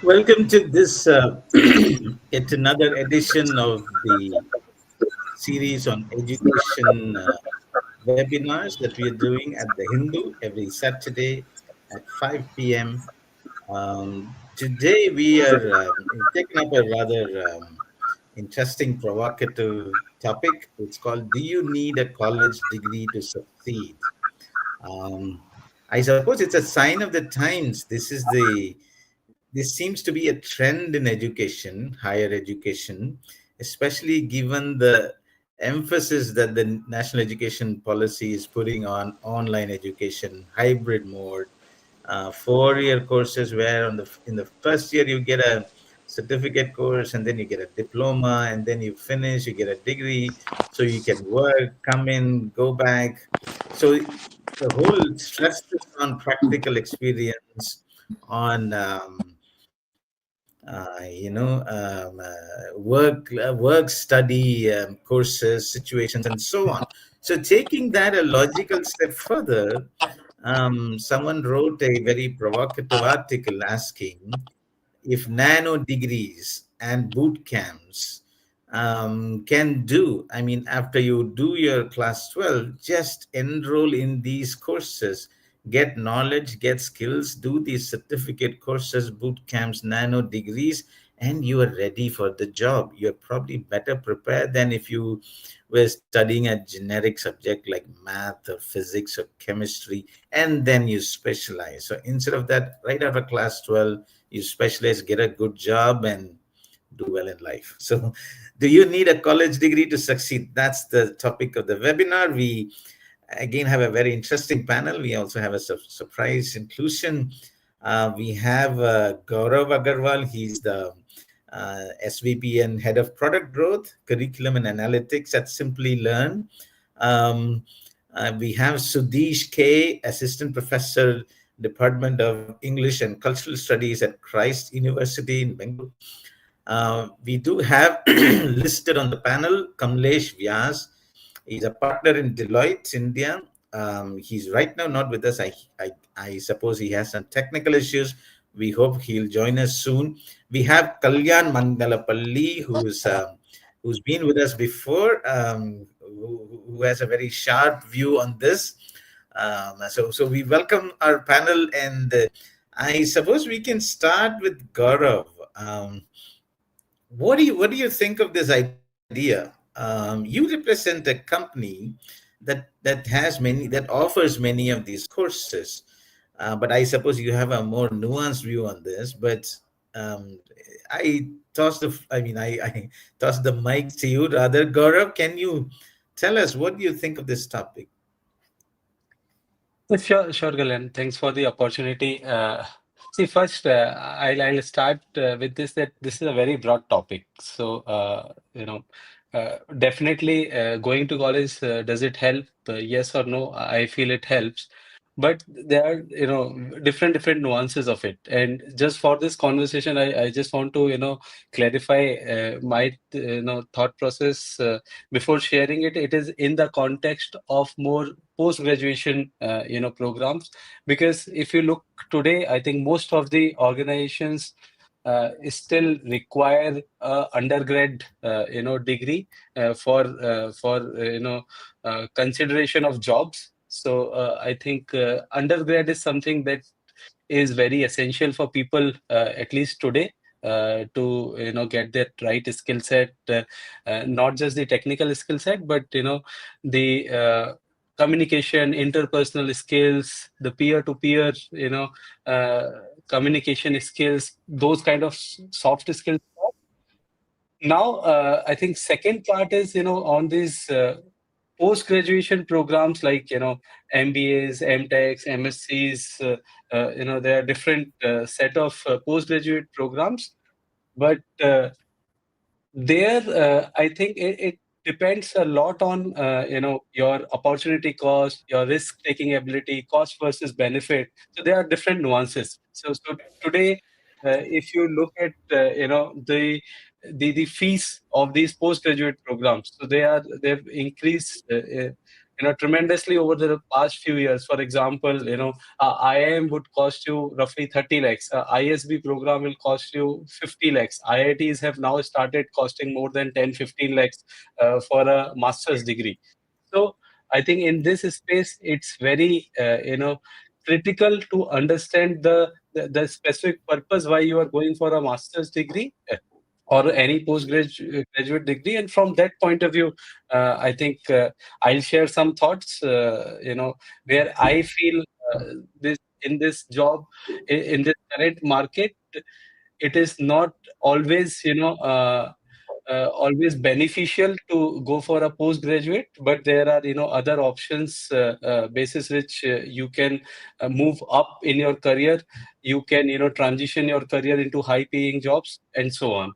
Welcome to this yet another edition of the series on education webinars that we are doing at the Hindu every Saturday at 5 p.m. Today we are taking up a rather interesting, provocative topic. It's called "Do you need a college degree to succeed?" Um, I suppose it's a sign of the times. This seems to be a trend in education, higher education, especially given the emphasis that the national education policy is putting on online education, hybrid mode, 4-year courses where in the first year you get a certificate course and then you get a diploma and then you finish, you get a degree, so you can work, come in, go back. So the whole stress is on practical experience, on work study courses situations and so on. So taking that a logical step further, someone wrote a very provocative article asking if nano degrees and boot camps can do, I mean, after you do your class 12, just enroll in these courses, get knowledge, get skills, do these certificate courses, boot camps, nano degrees, and you are ready for the job. You're probably better prepared than if you were studying a generic subject like math or physics or chemistry, and then you specialize. So instead of that, right after class 12, you specialize, get a good job, and do well in life. So, do you need a college degree to succeed? That's the topic of the webinar. We again have a very interesting panel. We also have a surprise inclusion. We have Gaurav Agarwal. He's the SVP and Head of Product Growth, Curriculum and Analytics at Simply Learn. Um, we have Sudesh K, Assistant Professor, Department of English and Cultural Studies at Christ University in Bangalore. We do have listed on the panel Kamlesh Vyas. He's a partner in Deloitte, India. He's right now not with us. I suppose he has some technical issues. We hope he'll join us soon. We have Kalyan Mandalapalli, who's been with us before, who has a very sharp view on this. So we welcome our panel, and I suppose we can start with Gaurav. What do you think of this idea? You represent a company that offers many of these courses, but I suppose you have a more nuanced view on this. But um, I toss the mic to you. Rather, Gaurav, can you tell us what do you think of this topic? Sure, Galen. Thanks for the opportunity. See, first, I'll start with this that this is a very broad topic. So, definitely going to college, does it help? Yes or no? I feel it helps. But there are, different nuances of it. And just for this conversation, I just want to, clarify my, thought process before sharing it. It is in the context of more post-graduation programs, because if you look today, I think most of the organizations still require a undergrad degree for consideration of jobs. So I think undergrad is something that is very essential for people, at least today, to get that right skill set, not just the technical skill set, but the communication, interpersonal skills, the peer-to-peer, uh, communication skills, those kind of soft skills. Now, I think second part is on these post-graduation programs like MBAs, MTechs, MScs. There are different set of postgraduate programs, but there I think it depends a lot on your opportunity cost, your risk taking ability, cost versus benefit. So there are different nuances. So today, if you look at the fees of these postgraduate programs, so they've increased tremendously over the past few years. For example, IIM would cost you roughly 30 lakhs. ISB program will cost you 50 lakhs. IITs have now started costing more than 10, 15 lakhs for a master's degree. So I think in this space, it's very, critical to understand the specific purpose why you are going for a master's degree or any graduate degree. And from that point of view, I think I'll share some thoughts, where I feel this in this job, in this current market, it is not always, always beneficial to go for a postgraduate, but there are other options basis which you can move up in your career. You can transition your career into high paying jobs and so on.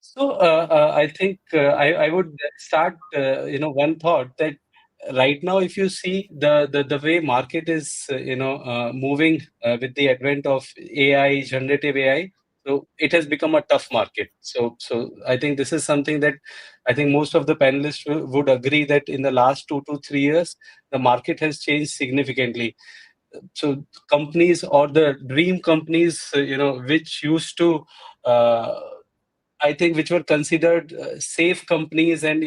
So I think I would start, one thought that right now, if you see the way market is, moving with the advent of AI, generative AI, so it has become a tough market. So I think this is something that I think most of the panelists would agree that in the last 2 to 3 years, the market has changed significantly. So companies or the dream companies, which used to I think which were considered safe companies, and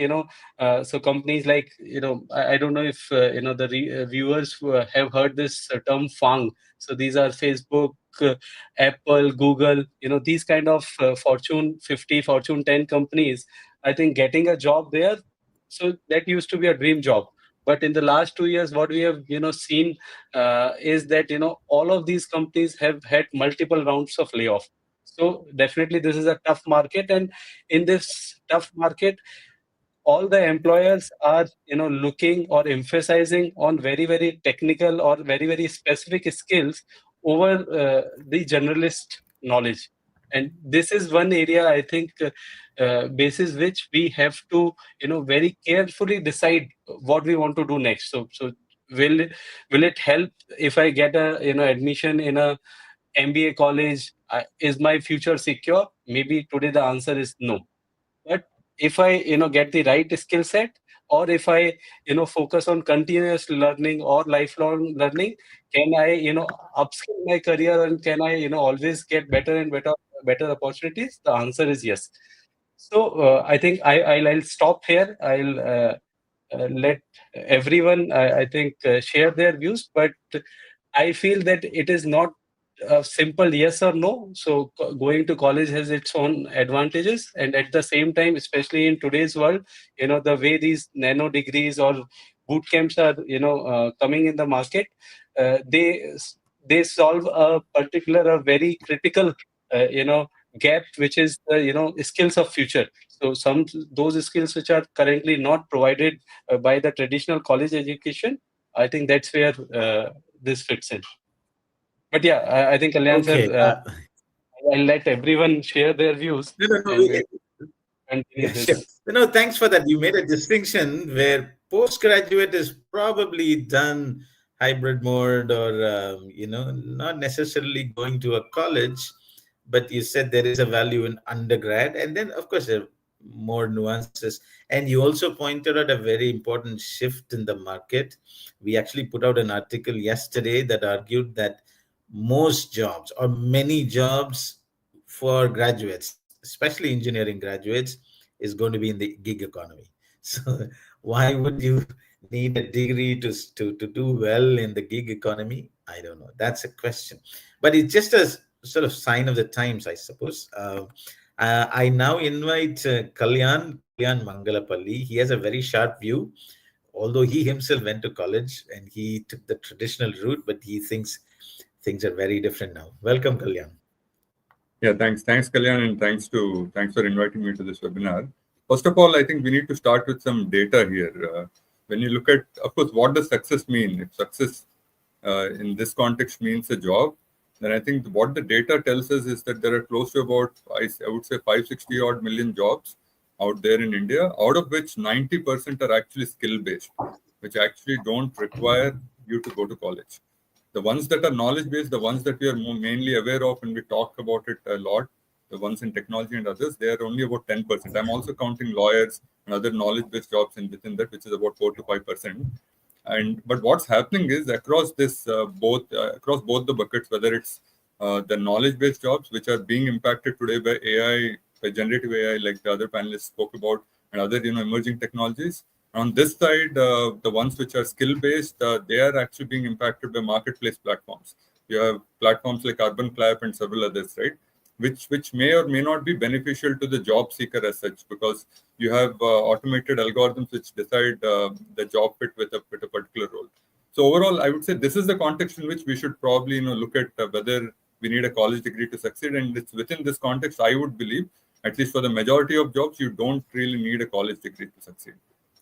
so companies like I don't know if the viewers who have heard this term FANG. So these are Facebook, Apple, Google. These kind of Fortune 50, Fortune 10 companies. I think getting a job there, so that used to be a dream job. But in the last 2 years, what we have seen is that all of these companies have had multiple rounds of layoff. So definitely this is a tough market, and in this tough market, all the employers are looking or emphasizing on very, very technical or very, very specific skills over the generalist knowledge. And this is one area, I think, basis which we have to very carefully decide what we want to do next. So will it help if I get a admission in a MBA college? Is my future secure? Maybe today the answer is no. But if I get the right skill set, or if I focus on continuous learning or lifelong learning, can I upskill my career, and can I always get better and better opportunities? The answer is yes. So I think I'll stop here. I'll let everyone, I think, share their views, but I feel that it is not a simple yes or no. So going to college has its own advantages, and at the same time, especially in today's world, the way these nano degrees or boot camps are coming in the market, they solve a particular, a very critical gap, which is the skills of future. So some those skills which are currently not provided by the traditional college education, I think that's where this fits in. But yeah, I think Kalyan sir, Okay. I'll let everyone share their views, No, no, no. and we'll continue Yeah, sure. this. No, thanks for that. You made a distinction where postgraduate is probably done hybrid mode, or not necessarily going to a college, but you said there is a value in undergrad, and then of course there are more nuances. And you also pointed out a very important shift in the market. We actually put out an article yesterday that argued that most jobs, or many jobs for graduates, especially engineering graduates, is going to be in the gig economy. So why would you need a degree to do well in the gig economy? I don't know. That's a question. But it's just a sort of sign of the times, I suppose. I now invite Kalyan Mangalapalli. He has a very sharp view, although he himself went to college and he took the traditional route, but he thinks things are very different now. Welcome, Kalyan. Yeah, thanks, Kalyan, and thanks for inviting me to this webinar. First of all, I think we need to start with some data here. When you look at, of course, what does success mean? If success in this context means a job, then I think what the data tells us is that there are close to about, I would say, 560 odd million jobs out there in India, out of which 90% are actually skill-based, which actually don't require you to go to college. The ones that are knowledge-based, the ones that we are mainly aware of, and we talk about it a lot, the ones in technology and others, they are only about 10%. I'm also counting lawyers and other knowledge-based jobs within that, which is about 4 to 5%. And but what's happening is across this across both the buckets, whether it's the knowledge-based jobs which are being impacted today by AI, by generative AI, like the other panelists spoke about, and other emerging technologies. On this side, the ones which are skill-based, they are actually being impacted by marketplace platforms. You have platforms like Urban Clap and several others, right? Which may or may not be beneficial to the job seeker as such, because you have automated algorithms which decide the job fit with a particular role. So overall, I would say this is the context in which we should probably look at whether we need a college degree to succeed. And it's within this context, I would believe, at least for the majority of jobs, you don't really need a college degree to succeed.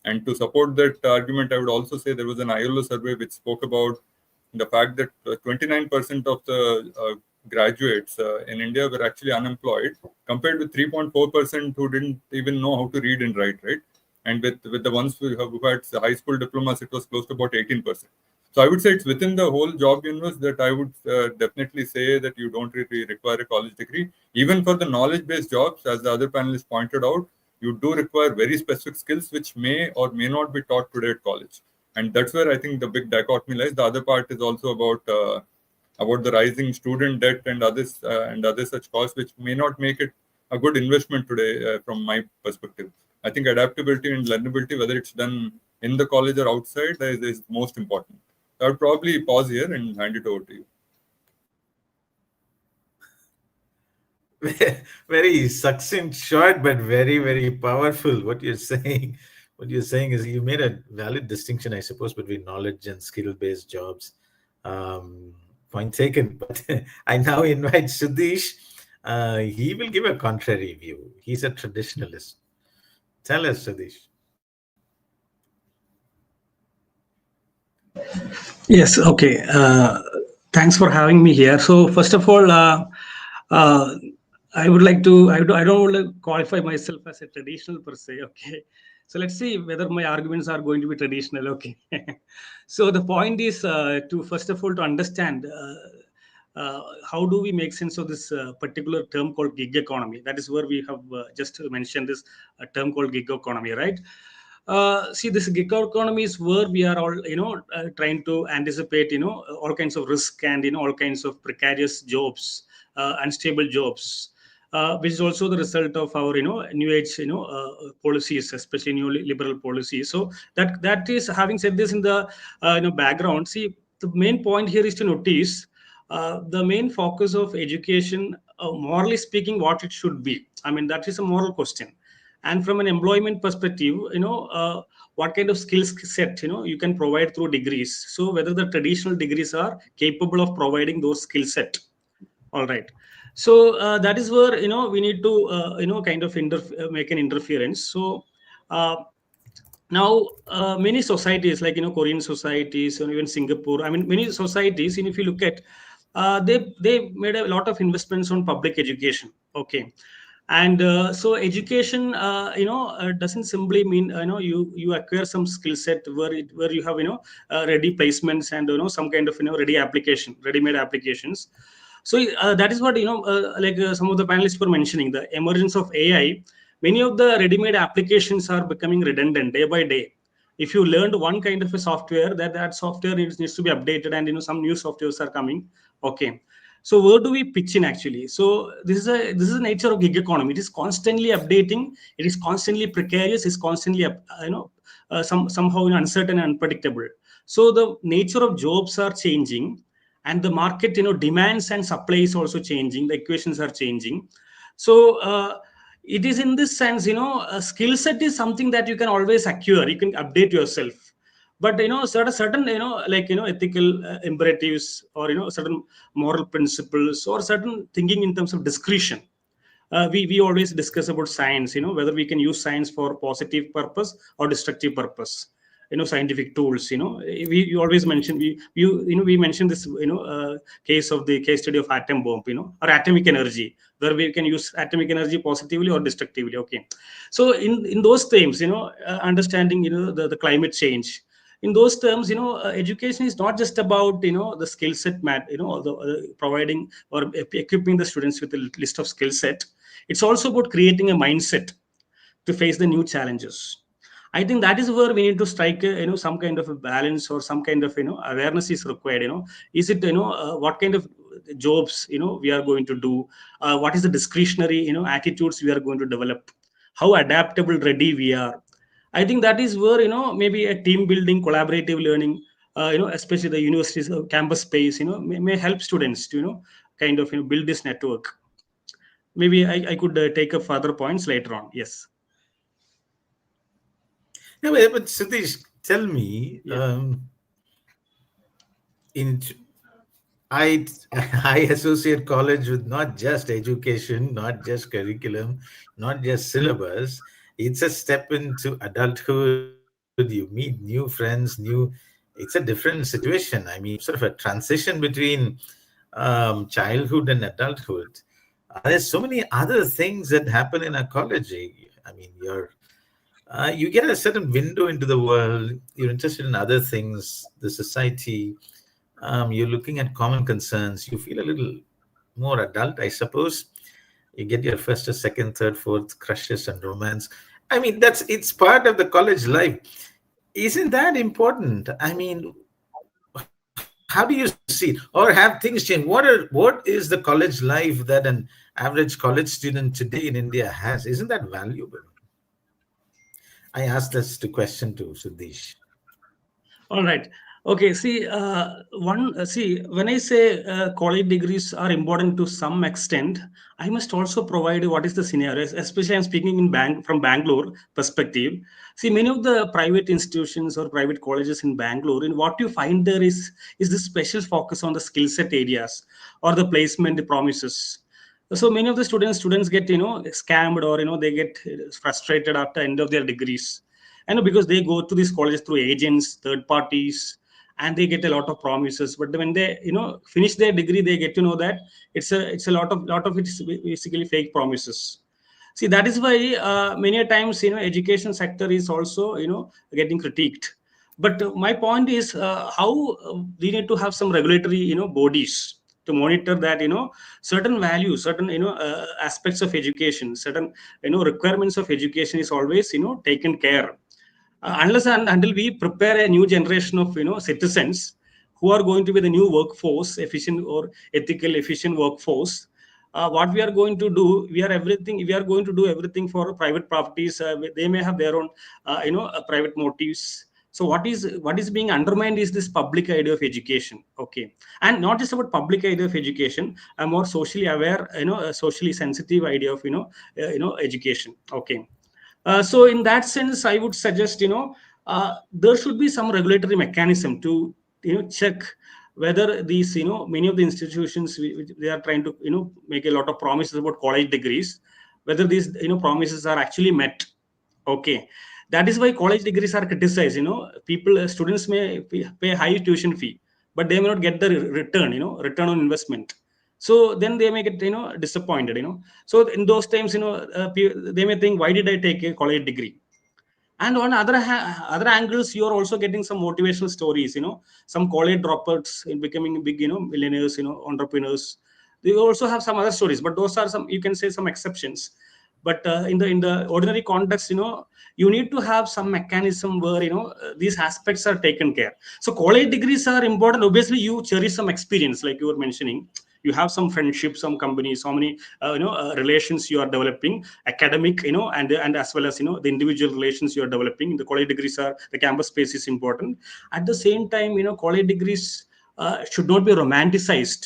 And to support that argument, I would also say there was an ILO survey which spoke about the fact that 29% of the graduates in India were actually unemployed, compared with 3.4% who didn't even know how to read and write, right? And with the ones who had high school diplomas, it was close to about 18%. So I would say it's within the whole job universe that I would definitely say that you don't really require a college degree. Even for the knowledge-based jobs, as the other panelists pointed out, you do require very specific skills which may or may not be taught today at college. And that's where I think the big dichotomy lies. The other part is also about the rising student debt and other such costs, which may not make it a good investment today from my perspective. I think adaptability and learnability, whether it's done in the college or outside, is most important. So I would probably pause here and hand it over to you. Very succinct, short, but very, very powerful. What you're saying, is you made a valid distinction, I suppose, between knowledge and skill-based jobs. Point taken. But I now invite Sudhish. He will give a contrary view. He's a traditionalist. Tell us, Sudhish. Yes, okay. Thanks for having me here. So first of all, I would like to, I don't want to qualify myself as a traditional per se, okay? So let's see whether my arguments are going to be traditional, okay? So the point is to, first of all, to understand how do we make sense of this particular term called gig economy. That is where we have just mentioned this term called gig economy, right? See, this gig economy is where we are all, trying to anticipate, all kinds of risk and, all kinds of precarious jobs, unstable jobs, which is also the result of our, new age, policies, especially neoliberal policies. So that is, having said this in the, background, see, the main point here is to notice the main focus of education, morally speaking, what it should be. I mean, that is a moral question. And from an employment perspective, what kind of skills set you can provide through degrees. So whether the traditional degrees are capable of providing those skill set. All right. So that is where we need to kind of make an interference. So now many societies like Korean societies or even Singapore, I mean many societies, and if you look at they made a lot of investments on public education. Okay. And so education doesn't simply mean you acquire some skill set where you have ready placements and some kind of ready-made applications. So that is what some of the panelists were mentioning, the emergence of AI. Many of the ready-made applications are becoming redundant day by day. If you learned one kind of a software, that software needs to be updated, and some new softwares are coming. Okay. So where do we pitch in actually? So this is the nature of gig economy. It is constantly updating. It is constantly precarious. It's constantly somehow uncertain and unpredictable. So the nature of jobs are changing, and the market demands and supply is also changing. The equations are changing. So it is in this sense, a skill set is something that you can always acquire. You can update yourself. But certain ethical imperatives, or certain moral principles, or certain thinking in terms of discretion. We always discuss about science, whether we can use science for positive purpose or destructive purpose. Scientific tools. We always mention we mentioned this case study of atom bomb, or atomic energy, where we can use atomic energy positively or destructively. Okay. So in those terms, understanding the climate change. In those terms, education is not just about the skill set providing or equipping the students with a list of skill set. It's also about creating a mindset to face the new challenges. I think that is where we need to strike some kind of a balance, or some kind of awareness is required. Is it what kind of jobs we are going to do, what is the discretionary attitudes we are going to develop, how adaptable ready we are. I think that is where maybe a team building, collaborative learning, especially the universities campus space may help students to kind of build this network. Maybe I could take up further points later on. Yes. No, but Satish, tell me, Yeah. in I I associate college with not just education, not just curriculum, not just syllabus. It's a step into adulthood. You meet new friends, new. It's a different situation. I mean, sort of a transition between childhood and adulthood. There's so many other things that happen in a college. I mean, you get a certain window into the world. You're interested in other things, the society. You're looking at common concerns. You feel a little more adult, I suppose. You get your first or second, third, fourth crushes and romance. I mean, it's part of the college life. Isn't that important? I mean, how do you see it? Or have things changed? What is the college life that an average college student today in India has? Isn't that valuable? I asked this to question to Sudhish. All right. Okay. See, when I say college degrees are important to some extent, I must also provide what is the scenario. Especially, I'm speaking from Bangalore perspective. See, many of the private institutions or private colleges in Bangalore, and what you find there is this special focus on the skill set areas or the placement promises. So many of the students get scammed, or they get frustrated after end of their degrees, because they go to these colleges through agents, third parties, and they get a lot of promises. But when they finish their degree, they get to know that it's a lot of it is basically fake promises. See, that is why many a times education sector is also getting critiqued. But my point is how we need to have some regulatory bodies to monitor that certain values, certain aspects of education, certain requirements of education is always taken care, unless and until we prepare a new generation of citizens who are going to be the new workforce, efficient or ethical efficient workforce. What we are going to do, we are going to do everything for private properties. They may have their own private motives. So what is being undermined is this public idea of education. Okay. And not just about public idea of education, a more socially aware, a socially sensitive idea of education. Okay. So in that sense, I would suggest there should be some regulatory mechanism to check whether these many of the institutions they are trying to make a lot of promises about college degrees, whether these promises are actually met. Okay, that is why college degrees are criticized. Students may pay high tuition fee, but they may not get the return. Return on investment. So then they may get disappointed. So in those times, they may think, why did I take a college degree? And on other angles, you are also getting some motivational stories. Some college dropouts in becoming big millionaires, entrepreneurs. They also have some other stories, but those are some, you can say, some exceptions. But in the ordinary context, you need to have some mechanism where these aspects are taken care. So college degrees are important. Obviously, you cherish some experience, like you were mentioning. You have some friendships, some companies, so many relations you are developing, academic, and as well as the individual relations you are developing. The college degrees are, the campus space is important. At the same time, college degrees should not be romanticized.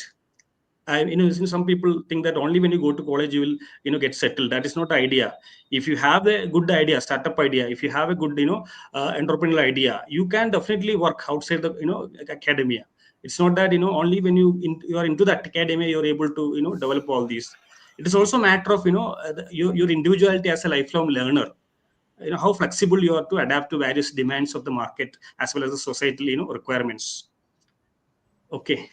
Some people think that only when you go to college you will get settled. That is not the idea. If you have a good idea, startup idea, if you have a good entrepreneurial idea, you can definitely work outside the academia. It's not that only when you are into that academia you're able to develop all these. It is also a matter of your individuality as a lifelong learner, how flexible you are to adapt to various demands of the market as well as the societal requirements. Okay.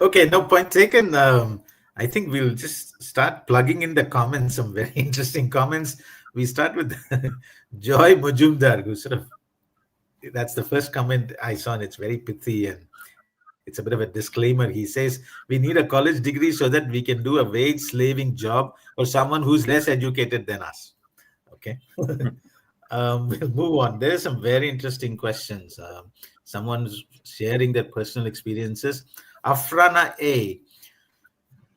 Okay, no, point taken. I think we'll just start plugging in the comments, some very interesting comments. We start with Joy Mujumdar, who sort of, that's the first comment I saw, and it's very pithy and it's It's a bit of a disclaimer. He says we need a college degree so that we can do a wage slaving job for someone who's less educated than us. Okay. We'll move on. There are some very interesting questions. Someone's sharing their personal experiences. Afrana A.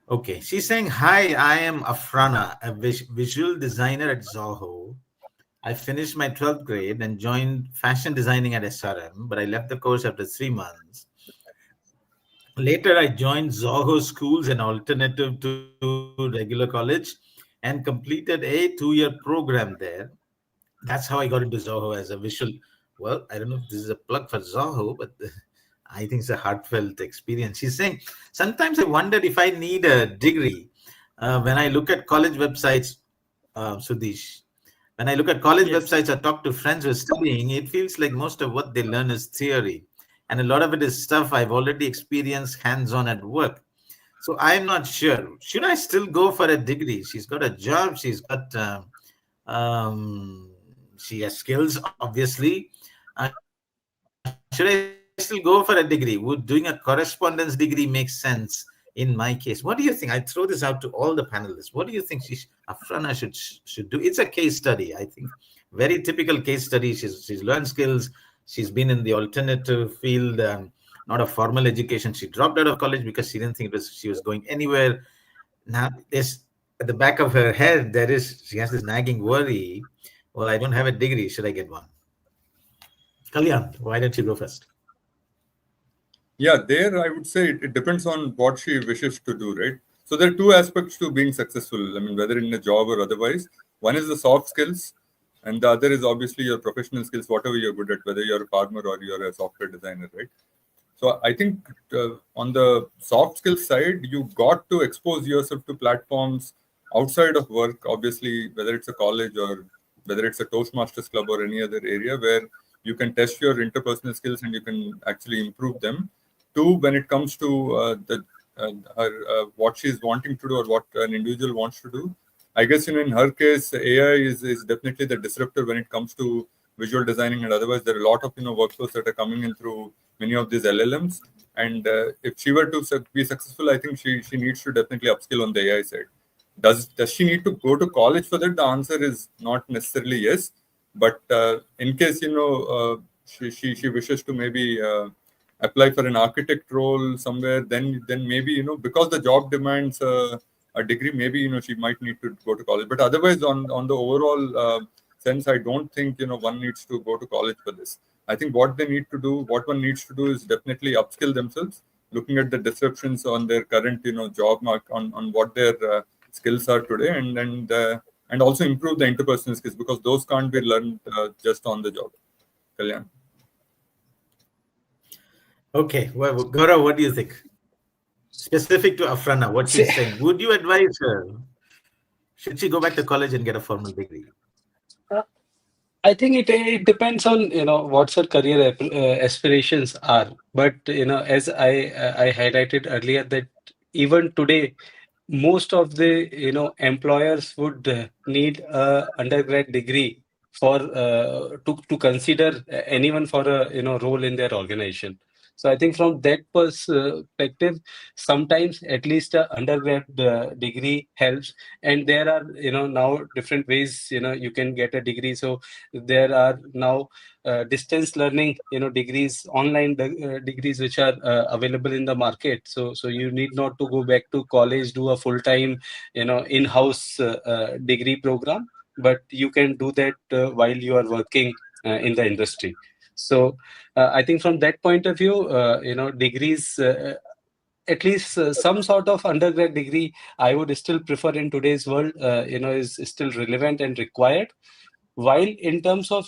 Okay, she's saying, "Hi, I am Afrana, a visual designer at Zoho. I finished my 12th grade and joined fashion designing at SRM, but I left the course after 3 months. Later, I joined Zoho Schools, an alternative to regular college, and completed a 2-year program there. That's how I got into Zoho as a visual. Well, I don't know if this is a plug for Zoho, but I think it's a heartfelt experience." She's saying, "Sometimes I wonder if I need a degree. When I look at college websites, Sudesh, when I look at college Yes. websites or talk to friends who are studying, it feels like most of what they learn is theory. And a lot of it is stuff I've already experienced hands on at work. So I'm not sure. Should I still go for a degree? She's got a job, um, she has skills, obviously. Should I still go for a degree? Would doing a correspondence degree make sense in my case? What do you think? I throw this out to all the panelists. What do you think Afrana should do? It's a case study, I think. Very typical case study. She's learned skills. She's been in the alternative field, not a formal education. She dropped out of college because she didn't think she was going anywhere. Now, this at the back of her head, she has this nagging worry. Well, I don't have a degree. Should I get one? Kalyan, why don't you go first? Yeah, there I would say it depends on what she wishes to do, right? So there are two aspects to being successful. I mean, whether in a job or otherwise. One is the soft skills, and the other is obviously your professional skills, whatever you're good at, whether you're a farmer or you're a software designer, right? So I think on the soft skills side, you got to expose yourself to platforms outside of work, obviously, whether it's a college or whether it's a Toastmasters club or any other area where you can test your interpersonal skills and you can actually improve them. Two, when it comes to what she's wanting to do or what an individual wants to do, I guess in her case, AI is definitely the disruptor when it comes to visual designing, and otherwise there are a lot of workflows that are coming in through many of these LLMs. And if she were to be successful, I think she needs to definitely upskill on the AI side. Does she need to go to college for that? The answer is not necessarily yes. But in case she wishes to maybe apply for an architect role somewhere, then maybe because the job demands a degree, maybe she might need to go to college. But otherwise, on the overall sense, I don't think one needs to go to college for this. I think what one needs to do is definitely upskill themselves, looking at the disruptions on their current job market, on what their skills are today, and also improve the interpersonal skills, because those can't be learned just on the job. Kalyan. Okay, well, Gaurav, what do you think? Specific to Afrana, what she's saying, would you advise her? Should she go back to college and get a formal degree? I think it depends on what her career aspirations are. But as I highlighted earlier, that even today most of the employers would need a undergrad degree for to consider anyone for a role in their organization. So I think from that perspective, sometimes at least a undergrad degree helps. And there are now different ways you can get a degree. So there are now distance learning degrees, online degrees which are available in the market. So you need not to go back to college, do a full-time in-house degree program, but you can do that while you are working in the industry. So I think from that point of view, degrees, at least some sort of undergrad degree, I would still prefer in today's world, is still relevant and required. While in terms of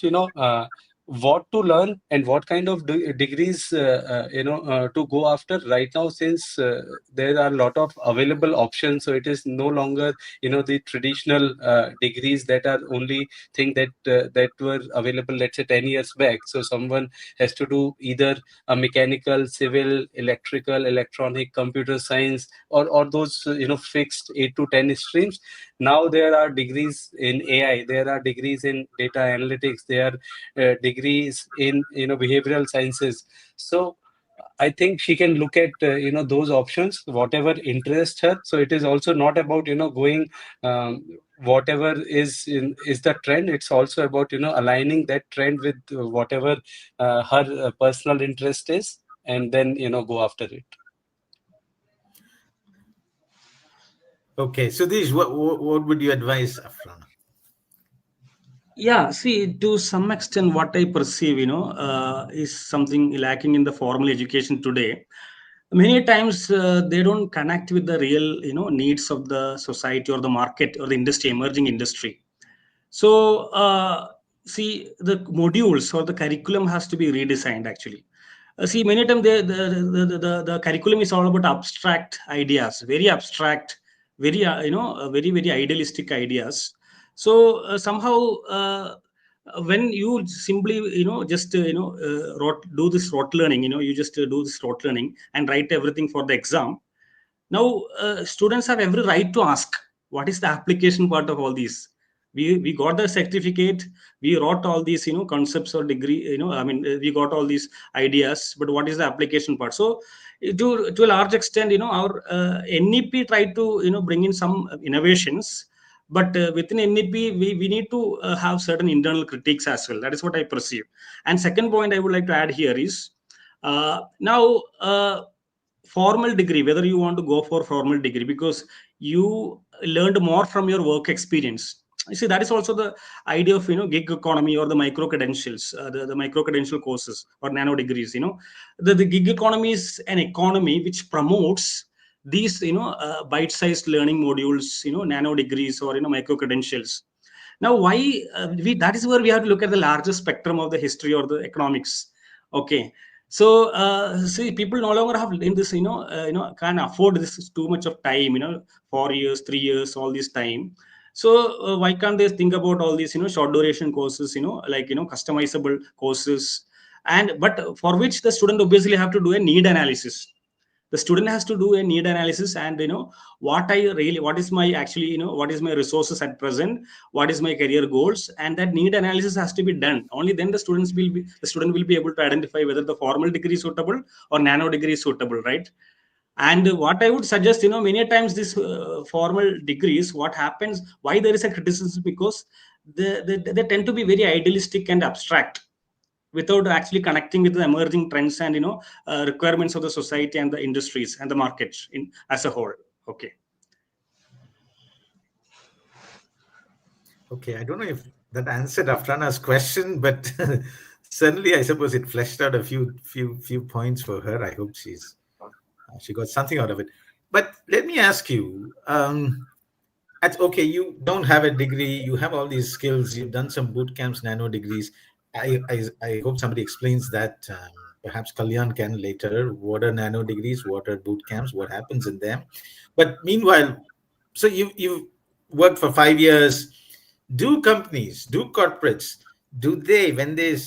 what to learn and what kind of degrees to go after right now, since there are a lot of available options, so it is no longer the traditional degrees that are only thing that were available, let's say 10 years back. So someone has to do either a mechanical, civil, electrical, electronic, computer science, or those fixed 8 to 10 streams. Now there are degrees in AI, there are degrees in data analytics, there are degrees in behavioral sciences. So I think she can look at those options, whatever interests her. So it is also not about going whatever is the trend. It's also about aligning that trend with whatever her personal interest is, and then go after it. Okay, so this what would you advise, Afrana? Yeah, see, to some extent, what I perceive, is something lacking in the formal education today. Many times they don't connect with the real, needs of the society or the market or the industry, emerging industry. So, see, the modules or the curriculum has to be redesigned actually. See, many times the curriculum is all about abstract ideas, very abstract, very, very, very idealistic ideas. So, somehow, when you simply, just, do this rote learning, you just do this rote learning and write everything for the exam. Now, students have every right to ask, what is the application part of all these? We got the certificate, we wrote all these, concepts or degree, I mean, we got all these ideas, but what is the application part? So, to a large extent, our NEP tried to, bring in some innovations, but within NEP, we need to have certain internal critiques as well. That is what I perceive. And second point I would like to add here is, now, formal degree, whether you want to go for formal degree because you learned more from your work experience. You see, that is also the idea of, gig economy or the micro credentials, the micro credential courses or nano degrees. The gig economy is an economy which promotes these, bite-sized learning modules, nano degrees or micro credentials. Now, why we that is where we have to look at the larger spectrum of the history or the economics. Okay, so see, people no longer have in this, can't afford this too much of time, 4 years, 3 years, all this time. So why can't they think about all these, short duration courses, like, customizable courses, and but for which the student obviously have to do a need analysis. The student has to do a need analysis, and what is my actually, what is my resources at present, what is my career goals, and that need analysis has to be done. Only then the student will be able to identify whether the formal degree is suitable or nano degree is suitable, right? And what I would suggest, many times this formal degrees, what happens, why there is a criticism, because they tend to be very idealistic and abstract without actually connecting with the emerging trends and, requirements of the society and the industries and the markets in as a whole. Okay. Okay, I don't know if that answered Afrana's question, but certainly I suppose it fleshed out a few points for her. I hope she got something out of it. But let me ask you, okay, you don't have a degree, you have all these skills, you've done some boot camps, nano degrees. I hope somebody explains that. Perhaps Kalyan can later. What are nano degrees? What are boot camps? What happens in them? But meanwhile, so you worked for 5 years. Do companies, do corporates, do they, when they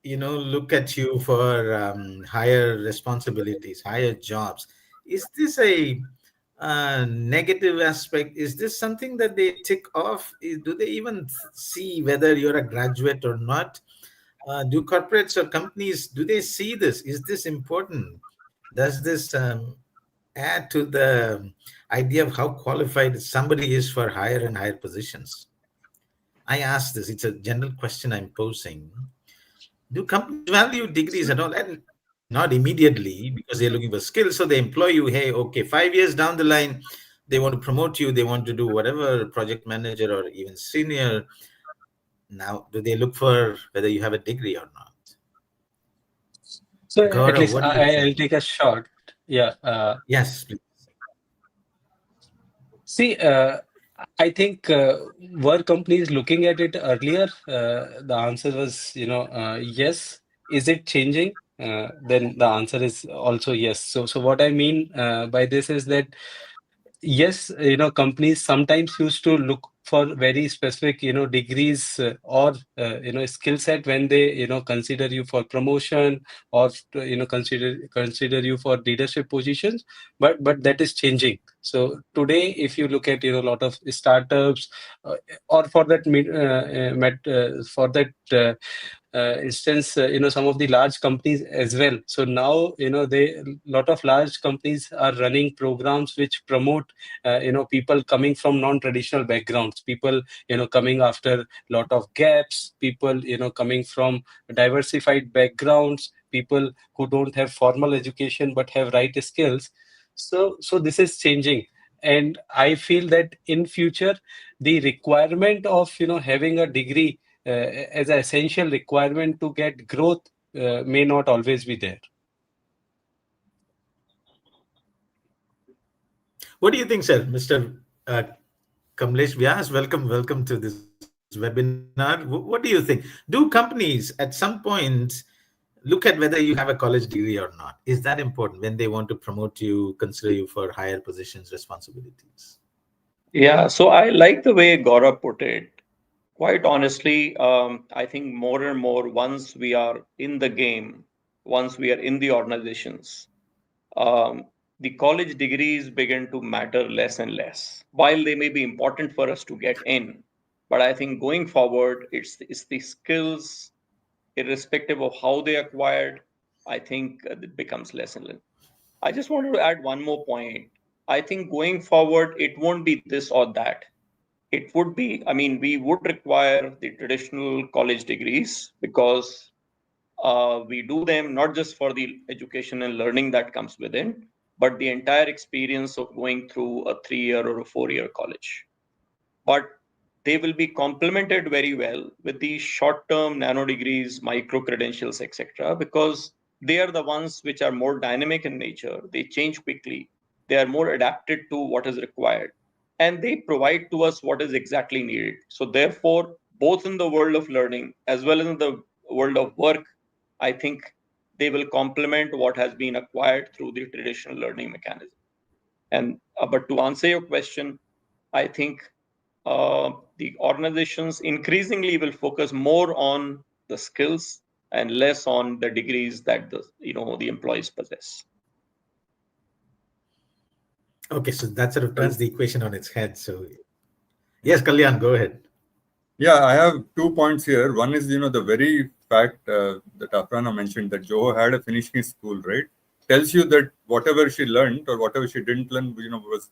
look at you for higher responsibilities, higher jobs, is this a negative aspect? Is this something that they tick off? Do they even see whether you're a graduate or not? Do corporates or companies, do they see this? Is this important? Does this add to the idea of how qualified somebody is for higher and higher positions? I ask this, it's a general question I'm posing. Do companies value degrees at all? And not immediately, because they're looking for skills. So they employ you. Hey, okay, 5 years down the line, they want to promote you. They want to do whatever, project manager or even senior. Now, do they look for whether you have a degree or not? So at Gaurav, least what do you I'll think? take a shot. Yeah. Yes, please. See, I think were companies looking at it earlier? The answer was, yes. Is it changing? Then the answer is also yes. So what I mean by this is that yes, companies sometimes used to look for very specific, degrees or skill set when they consider you for promotion or consider you for leadership positions. But that is changing. So today, if you look at a lot of startups, or for that instance, some of the large companies as well. So now, a lot of large companies are running programs which promote, people coming from non-traditional backgrounds, people, coming after a lot of gaps, people, coming from diversified backgrounds, people who don't have formal education but have right skills. So this is changing. And I feel that in future, the requirement of, having a degree as an essential requirement to get growth may not always be there. What do you think, sir? Mr. Kamlesh Vyas, welcome to this webinar. What do you think? Do companies at some point look at whether you have a college degree or not? Is that important when they want to promote you, consider you for higher positions, responsibilities? Yeah, so I like the way Gaurav put it. Quite honestly, I think more and more, once we are in the game, once we are in the organizations, um, the college degrees begin to matter less and less. While they may be important for us to get in, but I think going forward, it's the skills, irrespective of how they acquired. I think it becomes less and less. I just wanted to add one more point. I think going forward, it won't be this or that. It would be, I mean, we would require the traditional college degrees because we do them not just for the education and learning that comes within, but the entire experience of going through a 3-year or a 4-year college. But they will be complemented very well with these short-term nano degrees, micro credentials, etc., because they are the ones which are more dynamic in nature. They change quickly. They are more adapted to what is required, and they provide to us what is exactly needed. So therefore, both in the world of learning as well as in the world of work, I think they will complement what has been acquired through the traditional learning mechanism. And but to answer your question, I think the organizations increasingly will focus more on the skills and less on the degrees that the employees possess. Okay, so that sort of turns the equation on its head. So, yes, Kalyan, go ahead. Yeah, I have 2 points here. One is, the very fact that Aprana mentioned that Joe had a finishing school, right? Tells you that whatever she learned or whatever she didn't learn,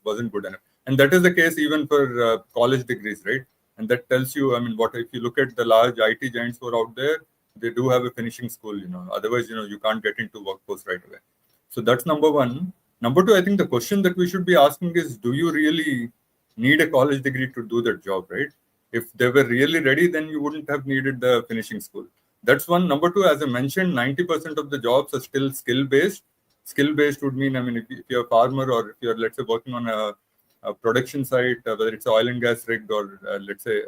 wasn't good enough. And that is the case even for college degrees, right? And that tells you, I mean, what if you look at the large IT giants who are out there, they do have a finishing school, Otherwise, you can't get into workforce right away. So that's number one. Number two, I think the question that we should be asking is, do you really need a college degree to do that job, right? If they were really ready, then you wouldn't have needed the finishing school. That's one. Number two, as I mentioned, 90% of the jobs are still skill-based. Skill-based would mean, I mean, if you're a farmer or if you're, let's say, working on a production site, whether it's oil and gas rig or, let's say,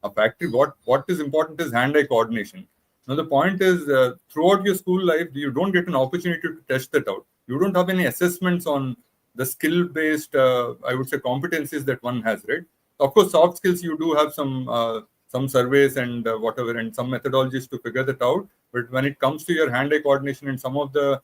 a factory, what is important is hand-eye coordination. Now, the point is, throughout your school life, you don't get an opportunity to test that out. You don't have any assessments on the skill-based, I would say, competencies that one has, right? Of course, soft skills, you do have some surveys and whatever, and some methodologies to figure that out. But when it comes to your hand-eye coordination and some of the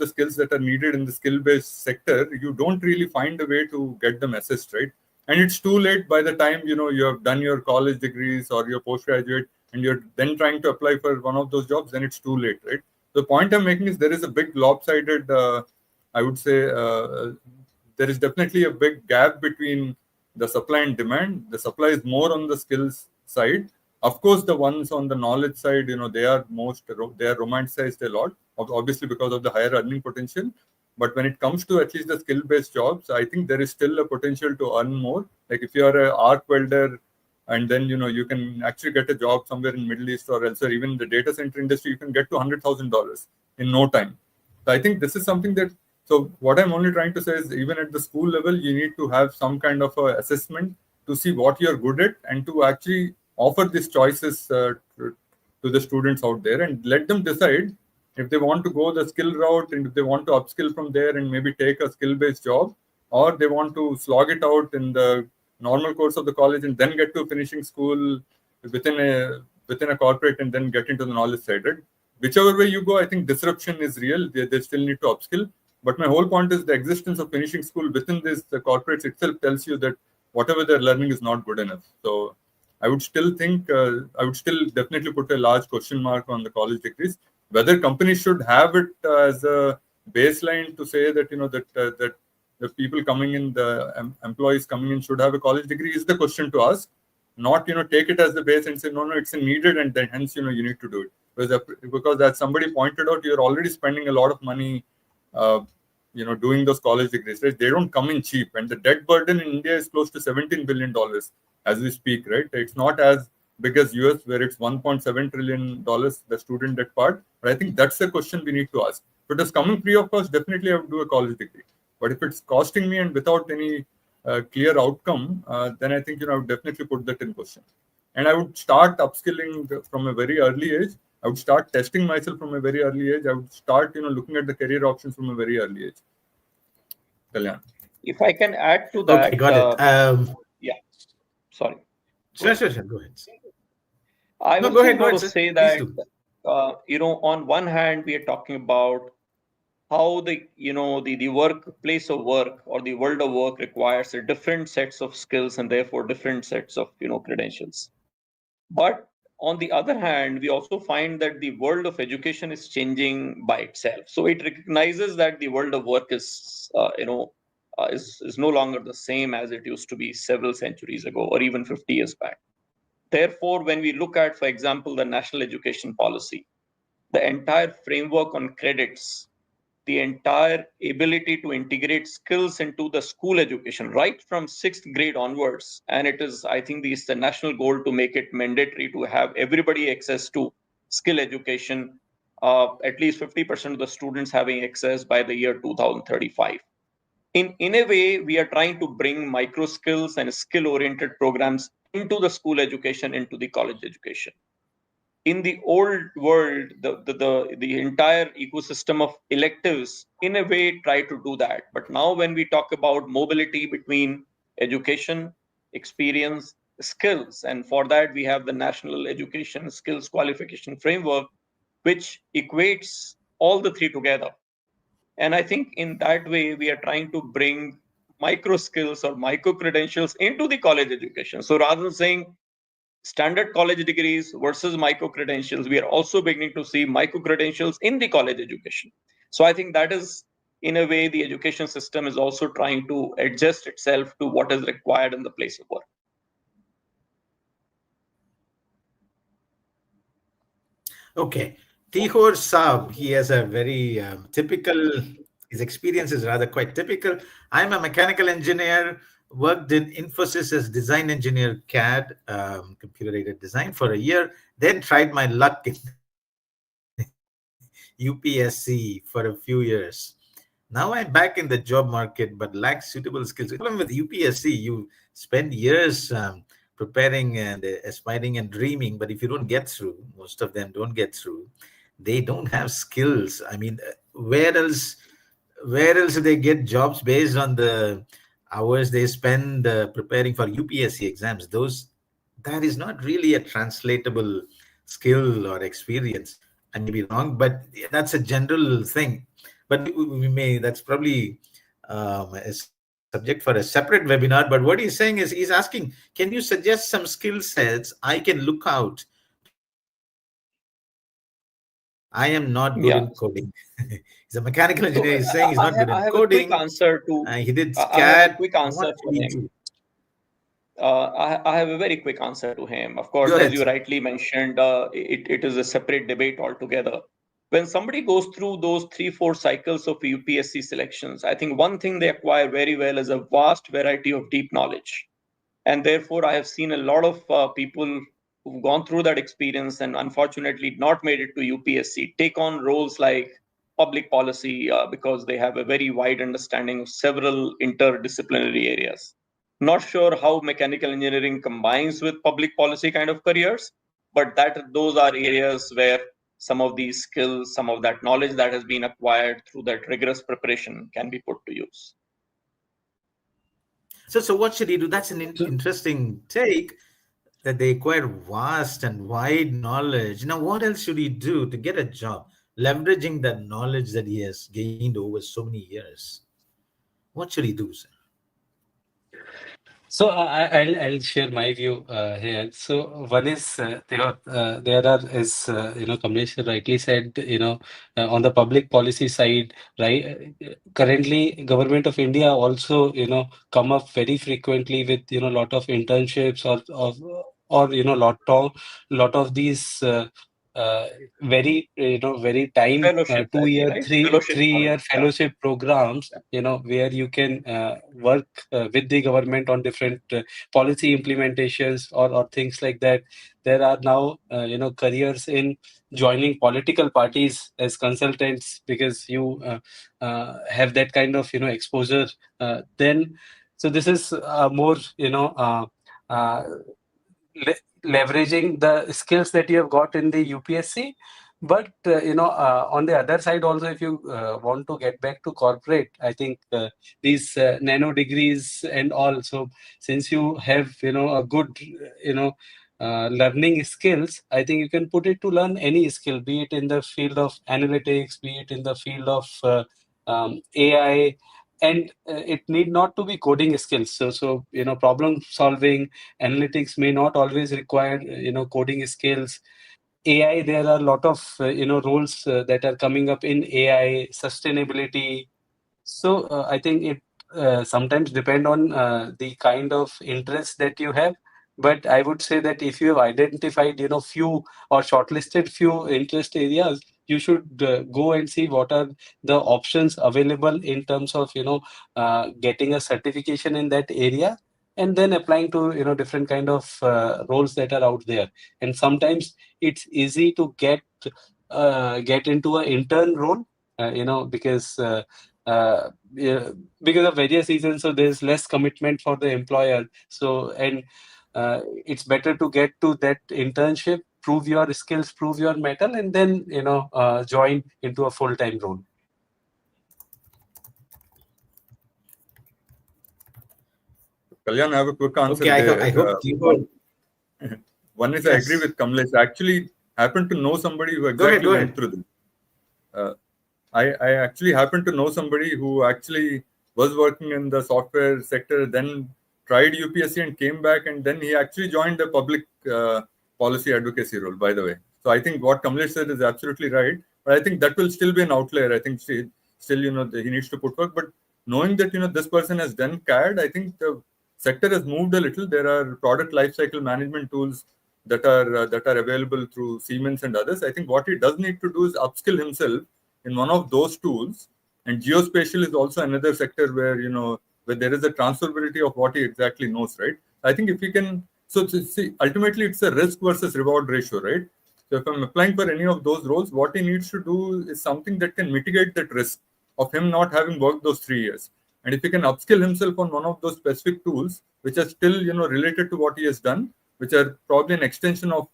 skills that are needed in the skill-based sector, you don't really find a way to get them assessed, right? And it's too late by the time you have done your college degrees or your postgraduate, and you're then trying to apply for one of those jobs. Then it's too late, right? The point I'm making is there is a big lopsided, I would say, there is definitely a big gap between the supply and demand. The supply is more on the skills side. Of course, the ones on the knowledge side, they are romanticized a lot, obviously because of the higher earning potential. But when it comes to at least the skill-based jobs, I think there is still a potential to earn more. Like if you are an arc welder, and then you can actually get a job somewhere in Middle East or elsewhere, even in the data center industry, you can get to $100,000 in no time. So I think this is something that. So what I'm only trying to say is, even at the school level, you need to have some kind of a assessment to see what you're good at and to actually offer these choices to the students out there and let them decide if they want to go the skill route and if they want to upskill from there and maybe take a skill-based job, or they want to slog it out in the normal course of the college and then get to finishing school within a corporate and then get into the knowledge side. Right? Whichever way you go, I think disruption is real. They still need to upskill. But my whole point is the existence of finishing school within this, the corporates itself tells you that whatever they're learning is not good enough. So I would still think, I would still definitely put a large question mark on the college degrees. Whether companies should have it as a baseline to say that, that the people coming in, the employees coming in should have a college degree is the question to ask. Not, take it as the base and say, no, it's needed, and then hence, you need to do it. Because as somebody pointed out, you're already spending a lot of money, doing those college degrees, right? They don't come in cheap. And the debt burden in India is close to $17 billion as we speak, right? It's not as big as US, where it's $1.7 trillion, the student debt part. But I think that's the question we need to ask. If it is coming free of cost, definitely I would do a college degree. But if it's costing me and without any clear outcome, then I think, I would definitely put that in question. And I would start upskilling from a very early age. I would start testing myself from a very early age. I would start, looking at the career options from a very early age. Kalyan. If I can add to that. Okay, got it. Yeah, sorry. Sure. Go ahead. I was going to sir. say that, on one hand, we are talking about how the workplace of work or the world of work requires a different sets of skills and therefore different sets of, credentials. But on the other hand, we also find that the world of education is changing by itself. So it recognizes that the world of work is no longer the same as it used to be several centuries ago or even 50 years back. Therefore, when we look at, for example, the national education policy, the entire framework on credits, the entire ability to integrate skills into the school education right from 6th grade onwards. And it is, I think, it's the national goal to make it mandatory to have everybody access to skill education, at least 50% of the students having access by the year 2035. In a way, we are trying to bring micro skills and skill-oriented programs into the school education, into the college education. In the old world, the entire ecosystem of electives, in a way, try to do that. But now when we talk about mobility between education, experience, skills, and for that we have the National Education Skills Qualification Framework, which equates all the three together. And I think in that way, we are trying to bring micro skills or micro credentials into the college education. So rather than saying standard college degrees versus micro credentials, we are also beginning to see micro credentials in the college education. So I think that is, in a way, the education system is also trying to adjust itself to what is required in the place of work. Okay. Tihor Saab, he has a very typical, his experience is rather quite typical. I'm a mechanical engineer, worked in Infosys as design engineer CAD, computer-aided design for a year, then tried my luck in UPSC for a few years. Now I'm back in the job market, but lack suitable skills. The problem with UPSC, you spend years preparing and aspiring and dreaming, but if you don't get through, most of them don't get through, they don't have skills. I mean, where else do they get jobs based on the hours they spend preparing for UPSC exams? That is not really a translatable skill or experience. I may be wrong, but that's a general thing. But that's probably a subject for a separate webinar. But what he's saying is, he's asking, can you suggest some skill sets I can look out to get a job? I am not good in coding. He's a mechanical engineer. He's saying he's not good in coding. He did CAD. I have a quick answer What for should he him. do? I have a very quick answer to him. Of course, as you rightly mentioned, it is a separate debate altogether. When somebody goes through those 3-4 cycles of UPSC selections, I think one thing they acquire very well is a vast variety of deep knowledge. And therefore, I have seen a lot of people who've gone through that experience and unfortunately not made it to UPSC take on roles like public policy because they have a very wide understanding of several interdisciplinary areas. Not sure how mechanical engineering combines with public policy kind of careers, but those are areas where some of these skills, some of that knowledge that has been acquired through that rigorous preparation can be put to use. So what should he do? That's an interesting take, that they acquire vast and wide knowledge. Now, what else should he do to get a job, leveraging that knowledge that he has gained over so many years? What should he do, sir? So I'll share my view here. So one is there are, as Kamlesh rightly said, on the public policy side, right? Currently, Government of India also come up very frequently with lot of internships or lot of these. Uh, Very very time Fellowships, I see, 2 year right? 3 3 year Yeah. fellowship programs where you can work with the government on different policy implementations or things like that. There are now careers in joining political parties as consultants, because you have that kind of exposure. Then so this is more uh, leveraging the skills that you have got in the UPSC. But on the other side also, if you want to get back to corporate, I think these nano degrees and all. So since you have a good learning skills, I think you can put it to learn any skill, be it in the field of analytics, be it in the field of AI, and it need not to be coding skills. So problem solving, analytics may not always require coding skills. AI, there are a lot of roles that are coming up in AI sustainability. So I think it sometimes depend on the kind of interest that you have. But I would say that if you have identified, few or shortlisted few interest areas, you should go and see what are the options available in terms of, getting a certification in that area, and then applying to, different kind of roles that are out there. And sometimes it's easy to get into an intern role, because yeah, because of various reasons, so there's less commitment for the employer. So, and it's better to get to that internship, prove your skills, prove your mettle, and then join into a full-time role. Kalyan, I have a quick answer Okay, I there. hope you. One is I agree Yes. with Kamlesh. I actually happen to know somebody who Go ahead. exactly Go went ahead. through this. I actually happen to know somebody who actually was working in the software sector, then tried UPSC and came back, and then he actually joined a public policy advocacy role, by the way. So I think what Kamlesh said is absolutely right. But I think that will still be an outlier. I think still, he needs to put work. But knowing that, this person has done CAD, I think the sector has moved a little. There are product lifecycle management tools that are available through Siemens and others. I think what he does need to do is upskill himself in one of those tools. And geospatial is also another sector where there is a transferability of what he exactly knows, right? I think if we can, so see, ultimately it's a risk versus reward ratio, right? So if I'm applying for any of those roles, what he needs to do is something that can mitigate that risk of him not having worked those 3 years. And if he can upskill himself on one of those specific tools, which are still, related to what he has done, which are probably an extension of,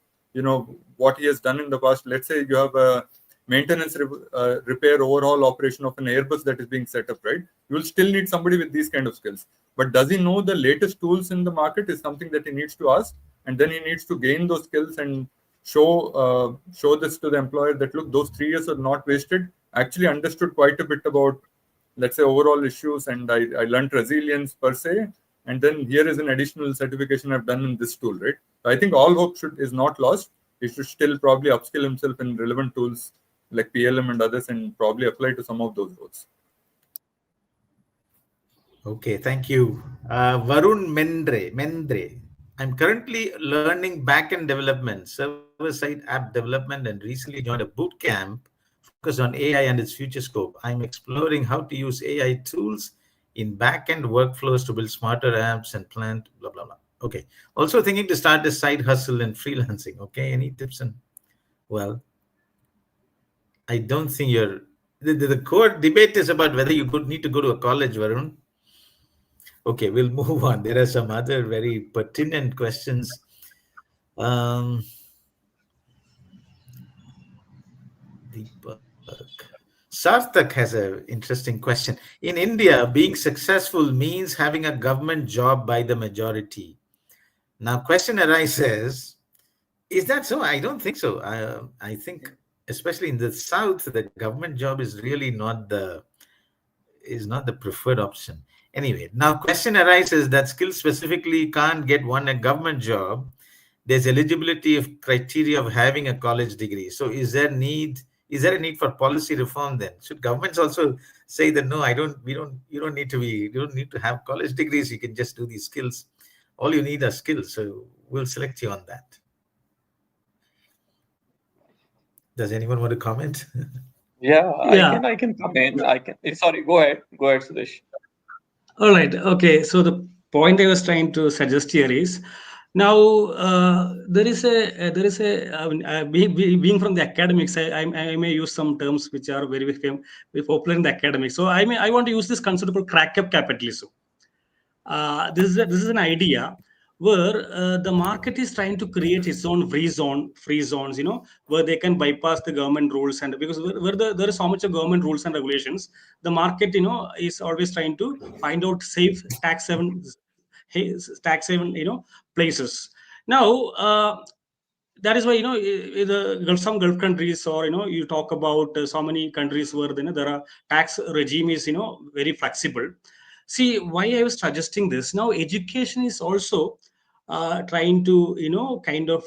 what he has done in the past. Let's say you have a maintenance, repair, overhaul operation of an Airbus that is being set up, right? You will still need somebody with these kind of skills. But does he know the latest tools in the market is something that he needs to ask. And then he needs to gain those skills and show this to the employer that, look, those 3 years are not wasted. Actually understood quite a bit about, let's say, overall issues, and I learned resilience per se. And then here is an additional certification I've done in this tool, right? So I think all hope is not lost. He should still probably upskill himself in relevant tools like PLM and others, and probably apply to some of those roles. Okay, thank you. Varun Mendre. I'm currently learning backend development, server-side app development, and recently joined a boot camp focused on AI and its future scope. I'm exploring how to use AI tools in backend workflows to build smarter apps and plan, blah, blah, blah. Okay. Also thinking to start a side hustle in freelancing. Okay. Any tips? And well, I don't think the core debate is about whether you could need to go to a college, Varun. Okay, we'll move on. There are some other very pertinent questions. Um, Deepak. Sarthak has an interesting question. In India, being successful means having a government job by the majority. Now, question arises, is that so? I don't think so. I think, especially in the South, the government job is really not is not the preferred option. Anyway, now question arises that skills specifically can't get one a government job. There's eligibility of criteria of having a college degree. So is there a need for policy reform then? Should governments also say that no, you don't need to have college degrees, you can just do these skills. All you need are skills. So we'll select you on that. Does anyone want to comment? Yeah, Yeah. I can come in. I can. Sorry, go ahead. Go ahead, Sudesh. All right. Okay. So the point I was trying to suggest here is now there is a being from the academics, I may use some terms which are very popular in the academics. So I want to use this concept called crack up capitalism. This is an idea where the market is trying to create its own free zones, where they can bypass the government rules, and because there is so much of government rules and regulations, the market, is always trying to find out safe tax haven, places. Now, that is why, some Gulf countries, or you talk about so many countries where there are tax regime is very flexible. See why I was suggesting this. Now education is also trying to kind of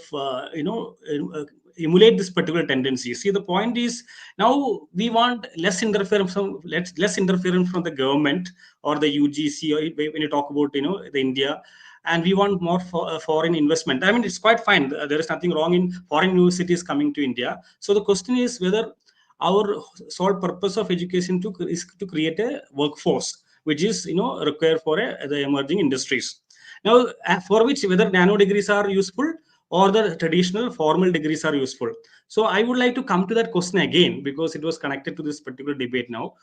emulate this particular tendency. See, the point is, now we want less interference from the government or the UGC, or when you talk about the India, and we want more foreign investment. I mean, it's quite fine. There is nothing wrong in foreign universities coming to India. So the question is whether our sole purpose of education is to create a workforce which is required for the emerging industries. Now, for which whether nano degrees are useful or the traditional formal degrees are useful. So I would like to come to that question again because it was connected to this particular debate now.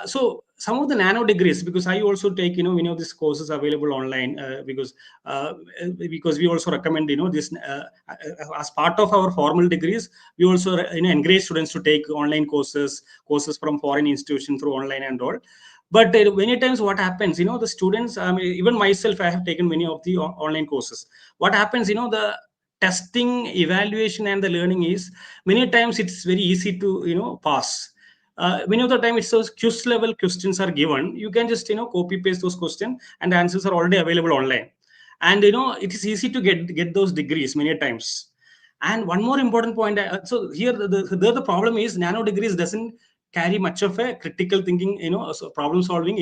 So some of the nano degrees, because I also take these courses available online, because we also recommend this as part of our formal degrees. We also encourage students to take online courses from foreign institutions through online and all. But many times what happens, the students, I mean, even myself, I have taken many of the online courses. What happens, the testing, evaluation, and the learning is many times it's very easy to pass. Many of the time it's those quiz level questions are given, you can just copy paste those questions and the answers are already available online, and it is easy to get those degrees many times. And one more important point, so here the problem is nano degrees doesn't carry much of a critical thinking, so problem solving,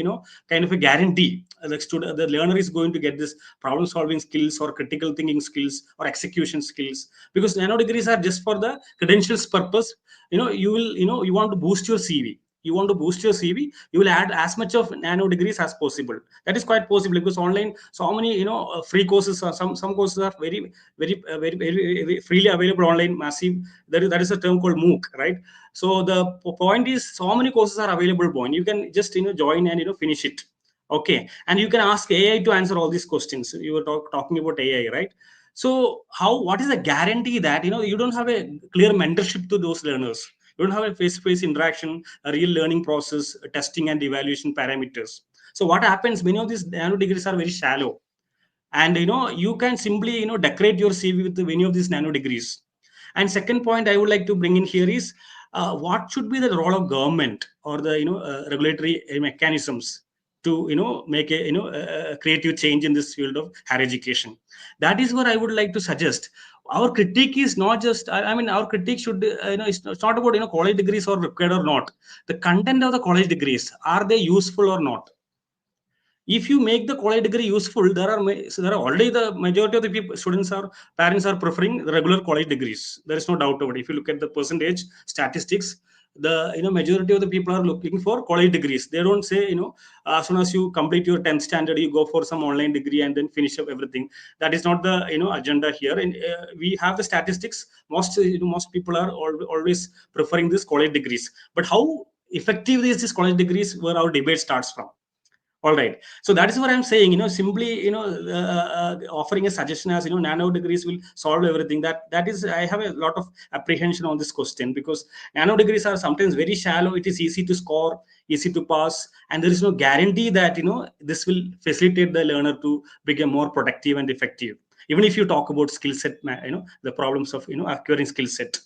kind of a guarantee. The learner is going to get this problem solving skills or critical thinking skills or execution skills, because nano degrees are just for the credentials purpose. You want to boost your CV. You will add as much of nano degrees as possible. That is quite possible because online so many free courses are, some courses are very freely available online, massive. That is a term called MOOC, right? So the point is, so many courses are available, point. You can just join and finish it. Okay, and you can ask AI to answer all these questions. You were talking about AI, right? So what is the guarantee that you don't have a clear mentorship to those learners? You don't have a face-to-face interaction, a real learning process, testing and evaluation parameters. So what happens? Many of these nano degrees are very shallow, and you can simply decorate your CV with many of these nano degrees. And second point I would like to bring in here is what should be the role of government or the regulatory mechanisms to make a creative change in this field of higher education. That is where I would like to suggest our critique is not just, I mean, our critique should it's not about college degrees or required or not. The content of the college degrees, are they useful or not? If you make the college degree useful, there are already the majority of the people, students or parents are preferring the regular college degrees. There is no doubt about it. If you look at the percentage statistics, the majority of the people are looking for college degrees. They don't say as soon as you complete your 10th standard you go for some online degree and then finish up everything. That is not the agenda here. And we have the statistics. Most people are always preferring these college degrees. But how effective is this college degrees, where our debate starts from. All right, so that is what I'm saying. Simply offering a suggestion as nano degrees will solve everything. That is, I have a lot of apprehension on this question, because nano degrees are sometimes very shallow. It is easy to score, easy to pass, and there is no guarantee that this will facilitate the learner to become more productive and effective. Even if you talk about skill set, the problems of acquiring skill set.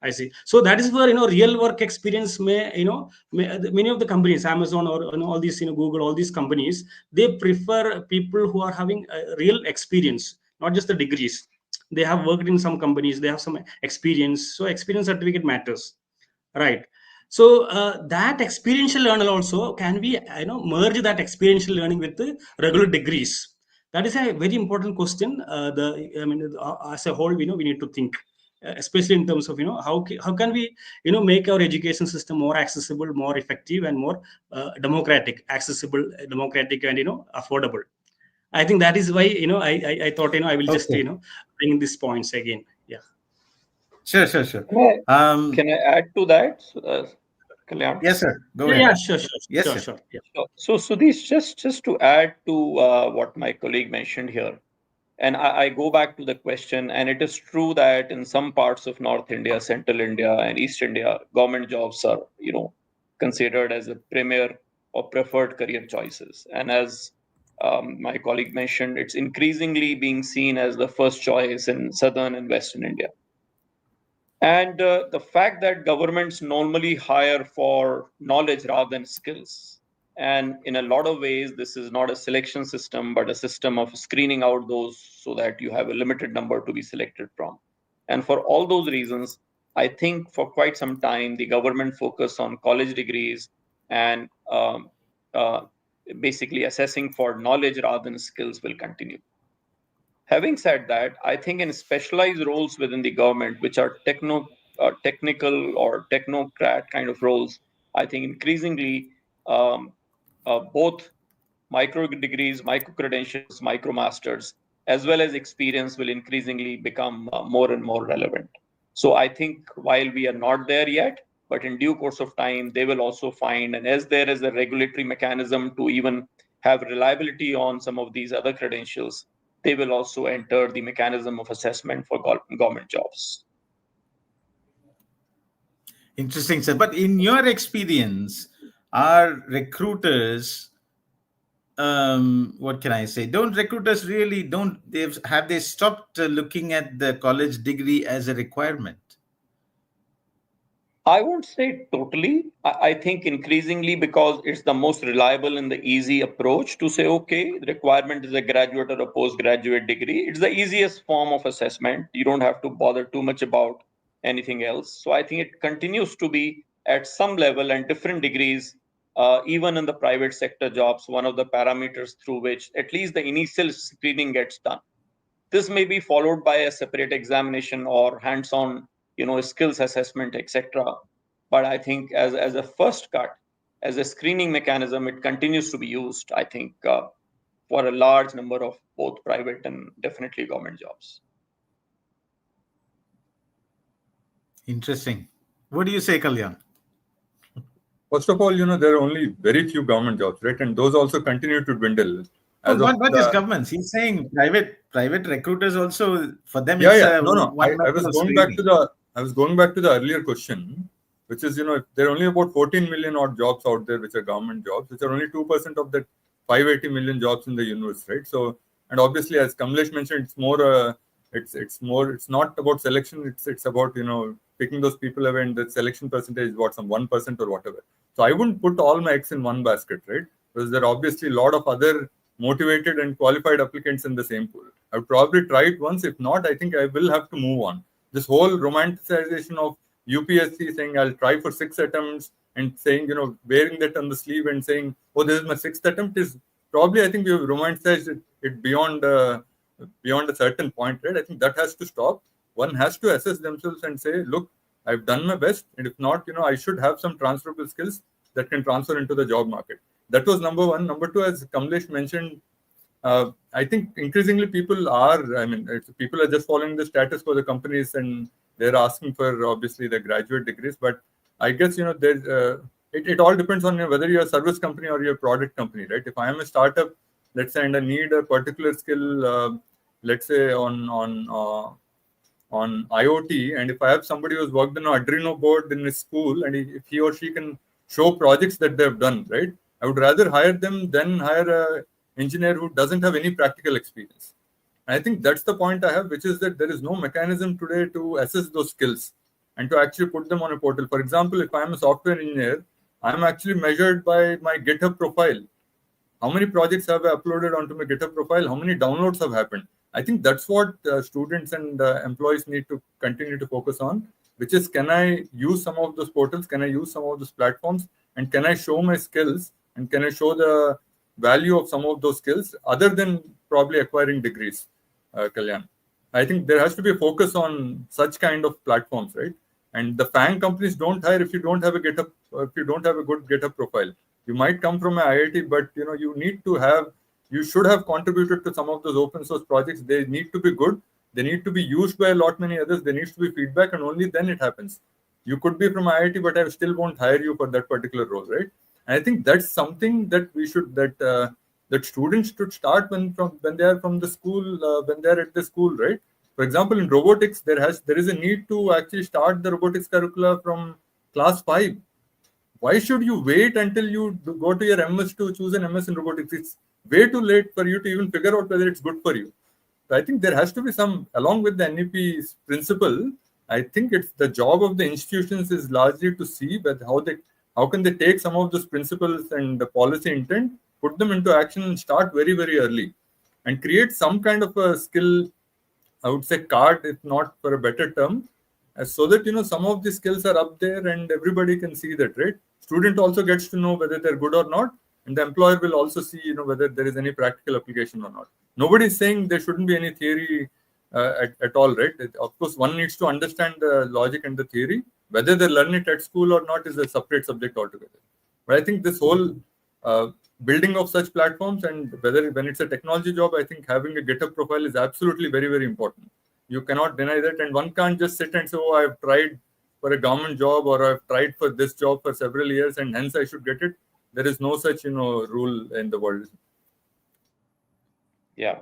I see. So that is where, real work experience may, many of the companies, Amazon or all these, Google, all these companies, they prefer people who are having a real experience, not just the degrees. They have worked in some companies, they have some experience. So experience certificate matters, right? So that experiential learning also, can we, merge that experiential learning with the regular degrees? That is a very important question. As a whole, we need to think, especially in terms of, how can we, make our education system more accessible, more effective, and more democratic, accessible, democratic, and affordable. I think that is why, I thought, I will just, Okay. bring these points again. Yeah. Sure. Can I add to that, Kalyan? Yes, sir. Go Yeah, ahead. yeah, sure, Yes, sir. sure. Yeah. So Sudhish, just to add to what my colleague mentioned here, and I go back to the question, and it is true that in some parts of North India, Central India, and East India, government jobs are, considered as a premier or preferred career choices. And as my colleague mentioned, it's increasingly being seen as the first choice in Southern and Western India. And the fact that governments normally hire for knowledge rather than skills. And in a lot of ways, this is not a selection system, but a system of screening out those so that you have a limited number to be selected from. And for all those reasons, I think for quite some time, the government focus on college degrees and uh, basically assessing for knowledge rather than skills will continue. Having said that, I think in specialized roles within the government, which are technical or technocrat kind of roles, I think increasingly both micro degrees, micro credentials, micro masters, as well as experience will increasingly become more and more relevant. So I think while we are not there yet, but in due course of time, they will also find, and as there is a regulatory mechanism to even have reliability on some of these other credentials, they will also enter the mechanism of assessment for government jobs. Interesting, sir. But in your experience, are recruiters, what can I say? Don't recruiters really have they stopped looking at the college degree as a requirement? I won't say totally. I think increasingly because it's the most reliable and the easy approach to say, okay, the requirement is a graduate or a postgraduate degree. It's the easiest form of assessment. You don't have to bother too much about anything else. So I think it continues to be at some level and different degrees, even in the private sector jobs, one of the parameters through which at least the initial screening gets done. This may be followed by a separate examination or hands-on, skills assessment, etc. But I think as a first cut, as a screening mechanism, it continues to be used, I think, for a large number of both private and definitely government jobs. Interesting. What do you say, Kalyan? First of all, there are only very few government jobs, right? And those also continue to dwindle. Not just governments. He's saying private recruiters also, for them, Yeah, it's yeah. No. one I was method of going back screening. to the earlier question, which is, there are only about 14 million odd jobs out there which are government jobs, which are only 2% of the 580 million jobs in the universe, right? So, and obviously, as Kamlesh mentioned, it's more it's not about selection. It's about, picking those people away, and the selection percentage is what, some 1% or whatever. So I wouldn't put all my eggs in one basket, right? Because there are obviously a lot of other motivated and qualified applicants in the same pool. I would probably try it once. If not, I think I will have to move on. This whole romanticization of UPSC saying I'll try for 6 attempts and saying, wearing that on the sleeve and saying, oh, this is my 6th attempt, is probably, I think we have romanticized it beyond a certain point, right? I think that has to stop. One has to assess themselves and say, look, I've done my best. And if not, I should have some transferable skills that can transfer into the job market. That was number one. Number two, as Kamlesh mentioned, I think increasingly people are just following the status for the companies, and they're asking for obviously the graduate degrees. But I guess, it all depends on whether you're a service company or you're a product company, right? If I am a startup, let's say, and I need a particular skill, let's say on IoT, and if I have somebody who's worked on an Arduino board in his school, and if he or she can show projects that they've done, right, I would rather hire them than hire a engineer who doesn't have any practical experience. And I think that's the point I have, which is that there is no mechanism today to assess those skills. and to actually put them on a portal. For example, if I'm a software engineer, I'm actually measured by my GitHub profile. How many projects have I uploaded onto my GitHub profile? How many downloads have happened? I think that's what students and employees need to continue to focus on, which is, can I use some of those portals? Can I use some of those platforms? And can I show my skills? And can I show the value of some of those skills other than probably acquiring degrees, Kalyan? I think there has to be a focus on such kind of platforms, right? And the FANG companies don't hire if you don't have a GitHub, if you don't have a good GitHub profile. You might come from an IIT, but you should have contributed to some of those open source projects. They need to be good. They need to be used by a lot many others. There needs to be feedback, and only then it happens. You could be from IIT, but I still won't hire you for that particular role, right? And I think that's something that we should that students should start when they are from the school, when they are at the school, right? For example, in robotics, there is a need to actually start the robotics curricula from class 5. Why should you wait until you go to your MS to choose an MS in robotics? It's way too late for you to even figure out whether it's good for you. So I think there has to be some, along with the NEP's principle, I think it's the job of the institutions is largely to see that how can they take some of those principles and the policy intent, put them into action and start very, very early and create some kind of a skill, I would say card, if not for a better term, so that, some of the skills are up there and everybody can see that, right? Student also gets to know whether they're good or not, and the employer will also see, whether there is any practical application or not. Nobody is saying there shouldn't be any theory at all, right? Of course, one needs to understand the logic and the theory. Whether they learn it at school or not is a separate subject altogether. But I think this whole building of such platforms, and when it's a technology job, I think having a GitHub profile is absolutely very, very important. You cannot deny that, and one can't just sit and say, oh, I've tried for a government job or I've tried for this job for several years and hence I should get it. There is no such, rule in the world. Yeah.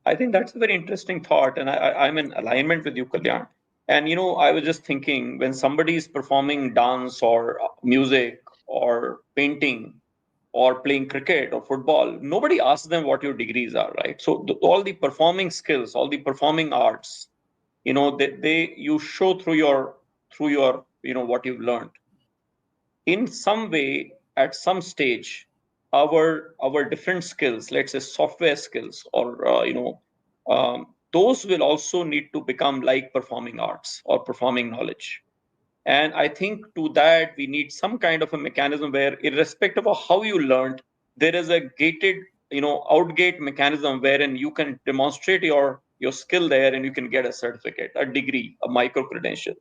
I think that's a very interesting thought, and I'm in alignment with you, Kalyan. And, I was just thinking, when somebody is performing dance or music or painting or playing cricket or football, nobody asks them what your degrees are, right? So all the performing skills, all the performing arts, you show through your what you've learned. In some way, at some stage, our different skills, let's say software skills, or those will also need to become like performing arts or performing knowledge. And I think to that, we need some kind of a mechanism where, irrespective of how you learned, there is a gated, outgate mechanism wherein you can demonstrate your skill there and you can get a certificate, a degree, a micro credential,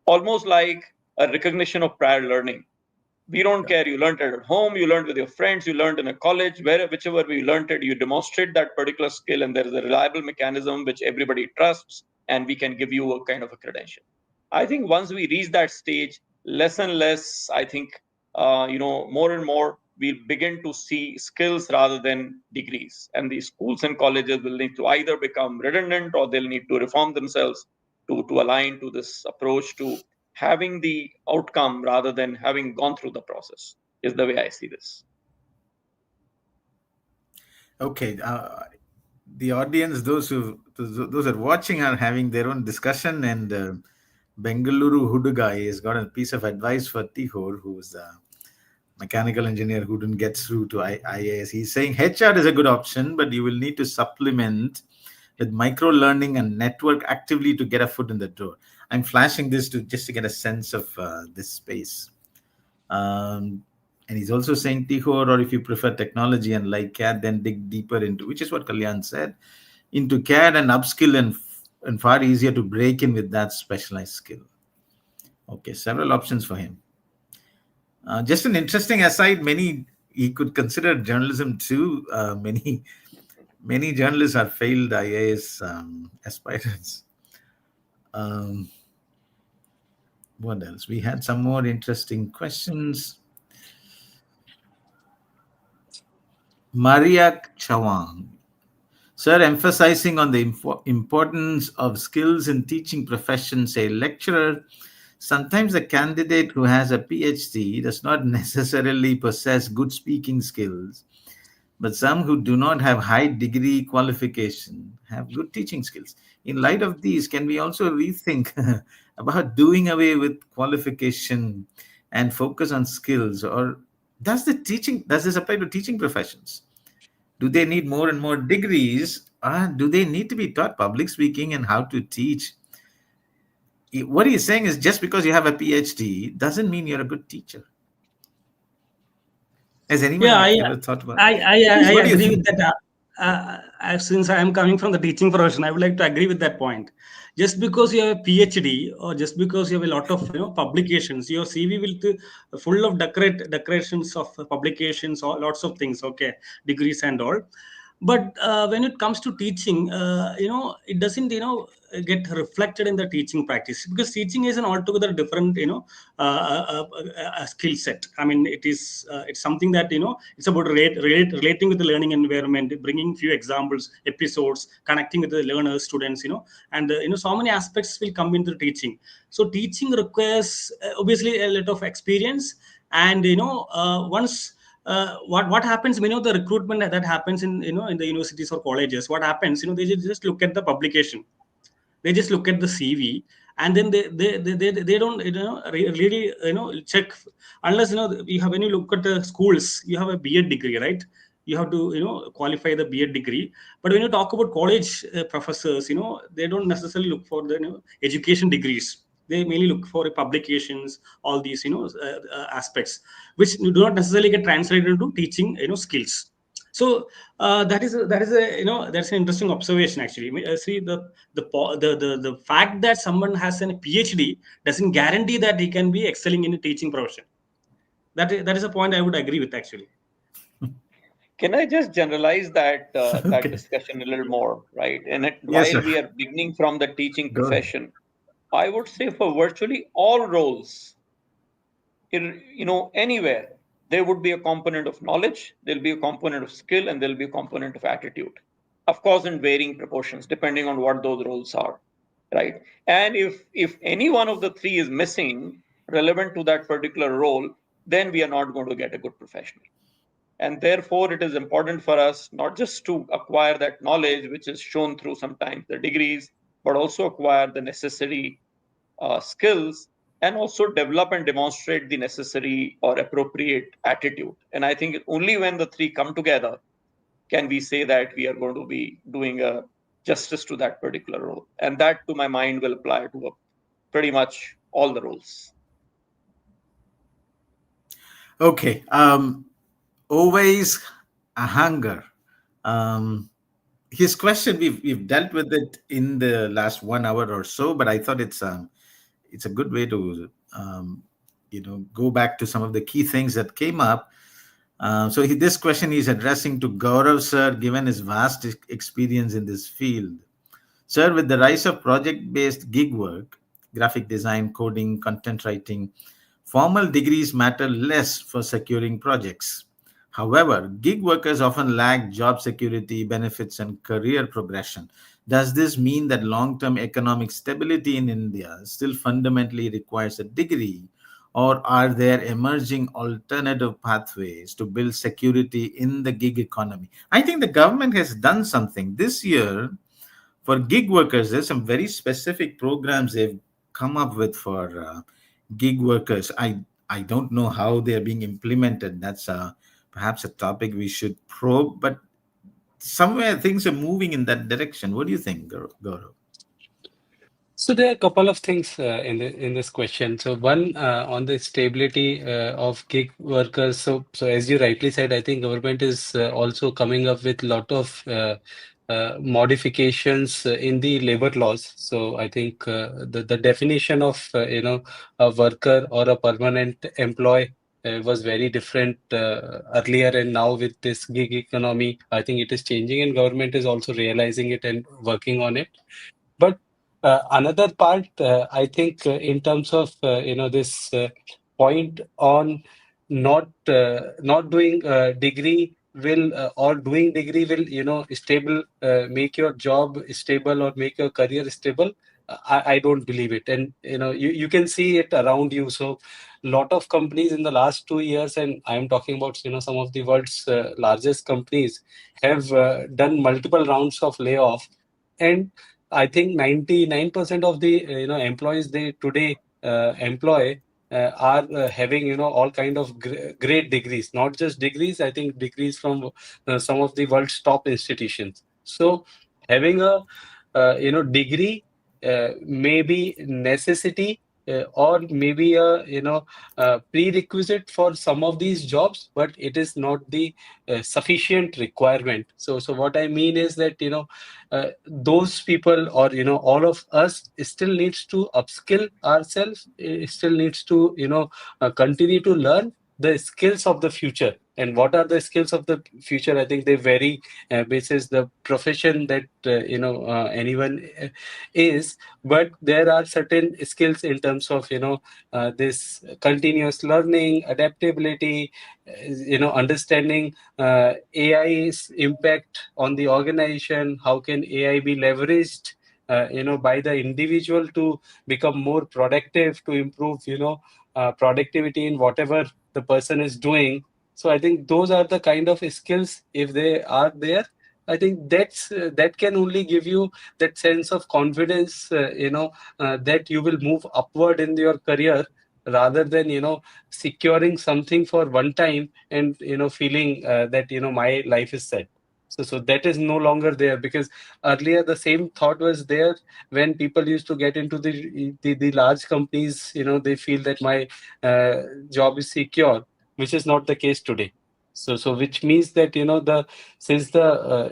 almost like a recognition of prior learning. We don't care. You learned it at home, you learned with your friends, you learned in a college, whichever we learned it, you demonstrate that particular skill, and there is a reliable mechanism which everybody trusts, and we can give you a kind of a credential. I think once we reach that stage, less and less, I think, more and more, we'll begin to see skills rather than degrees. And the schools and colleges will need to either become redundant or they'll need to reform themselves to align to this approach to having the outcome rather than having gone through the process, is the way I see this. Okay. The audience, those who are watching, are having their own discussion, and Bengaluru Hudugai has got a piece of advice for Tihor, who's a mechanical engineer who didn't get through to IAS. He's saying HR is a good option, but you will need to supplement with micro learning and network actively to get a foot in the door. I'm flashing this just to get a sense of this space. And he's also saying, Tihor, or if you prefer technology and like CAD, then dig deeper into, which is what Kalyan said, into CAD and upskill, and far easier to break in with that specialized skill. Okay, several options for him. Just an interesting aside, he could consider journalism too. Many journalists are failed IAS aspirants. What else? We had some more interesting questions. Maria Chawang. Sir, emphasizing on the importance of skills in teaching profession, say lecturer, sometimes a candidate who has a PhD does not necessarily possess good speaking skills, but some who do not have high degree qualification have good teaching skills. In light of these, can we also rethink about doing away with qualification and focus on skills? Or does this apply to teaching professions? Do they need more and more degrees? Or do they need to be taught public speaking and how to teach? What he's saying is just because you have a PhD doesn't mean you're a good teacher. Has anyone Yeah, ever thought about I what do you agree think? with that. Since I am coming from the teaching profession, I would like to agree with that point. Just because you have a PhD or just because you have a lot of publications, your CV will be full of decorations of publications or lots of things. Okay, degrees and all. But when it comes to teaching, it doesn't get reflected in the teaching practice, because teaching is an altogether different skill set. I mean, it's something that it's about relating with the learning environment, bringing few examples, episodes, connecting with the learners, students, and so many aspects will come into teaching. So teaching requires obviously a lot of experience. And once what happens, the recruitment that happens in the universities or colleges, what happens, they just look at the publication, they just look at the CV, and then they don't really check, unless you have, when you look at the schools, you have a B.Ed degree, right? You have to qualify the B.Ed degree. But when you talk about college professors, they don't necessarily look for the education degrees. They mainly look for publications, all these aspects, which do not necessarily get translated into teaching skills. So that is a that's an interesting observation, actually. I mean, see, the fact that someone has a PhD doesn't guarantee that he can be excelling in a teaching profession. That is a point I would agree with, actually. Can I just generalize that that Okay. discussion a little more, right? And Yes, while sir. we are beginning from the teaching Go ahead. profession, I would say for virtually all roles, anywhere, there would be a component of knowledge, there'll be a component of skill, and there'll be a component of attitude. Of course, in varying proportions, depending on what those roles are, right? And if any one of the three is missing, relevant to that particular role, then we are not going to get a good professional. And therefore, it is important for us not just to acquire that knowledge, which is shown through sometimes the degrees, but also acquire the necessary skills, and also develop and demonstrate the necessary or appropriate attitude. And I think only when the three come together can we say that we are going to be doing a justice to that particular role. And that, to my mind, will apply to pretty much all the roles. Okay. Always a hunger. His question, we've dealt with it in the last 1 hour or so, but I thought it's a good way to go back to some of the key things that came up. So this question he's addressing to Gaurav sir, given his vast experience in this field. Sir, with the rise of project-based gig work, graphic design, coding, content writing, formal degrees matter less for securing projects. However, gig workers often lack job security, benefits, and career progression. Does this mean that long term economic stability in India still fundamentally requires a degree, or are there emerging alternative pathways to build security in the gig economy? I think the government has done something. This year, for gig workers, there's some very specific programs they've come up with for gig workers. I don't know how they're being implemented. That's perhaps a topic we should probe, but somewhere things are moving in that direction. What do you think, Gaurav? So there are a couple of things in this question. So one, on the stability of gig workers. So as you rightly said, I think government is also coming up with a lot of modifications in the labor laws. So I think the definition of a worker or a permanent employee was very different earlier, and now with this gig economy, I think it is changing, and government is also realizing it and working on it. But another part, I think, in terms of this point on not doing degree will or doing degree will stable make your job stable or make your career stable. I don't believe it, and you can see it around you. So lot of companies in the last 2 years, and I'm talking about some of the world's largest companies, have done multiple rounds of layoff, and I think 99% of the employees they today employ are having all kind of great degrees, not just degrees. I think degrees from some of the world's top institutions. So having a degree may be necessity or maybe a prerequisite for some of these jobs, but it is not the sufficient requirement. So what I mean is that those people, or all of us, still needs to upskill ourselves, still needs to continue to learn the skills of the future. And what are the skills of the future? I think they vary basis the profession that anyone is, but there are certain skills in terms of this continuous learning, adaptability, understanding AI's impact on the organization. How can AI be leveraged by the individual to become more productive, to improve productivity in whatever the person is doing. So I think those are the kind of skills, if they are there, I think that can only give you that sense of confidence, that you will move upward in your career, rather than securing something for one time and feeling that my life is set. So that is no longer there, because earlier the same thought was there when people used to get into the large companies. They feel that my job is secure, which is not the case today. So which means that the since the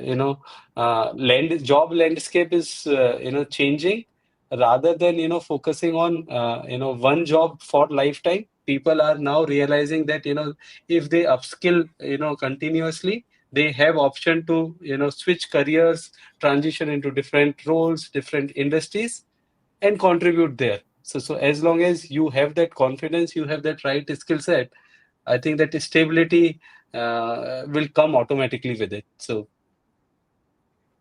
job landscape is changing, rather than focusing on one job for lifetime, people are now realizing that if they upskill continuously, they have option to switch careers, transition into different roles, different industries, and contribute there. So as long as you have that confidence, you have that right skill set, I think that stability will come automatically with it. So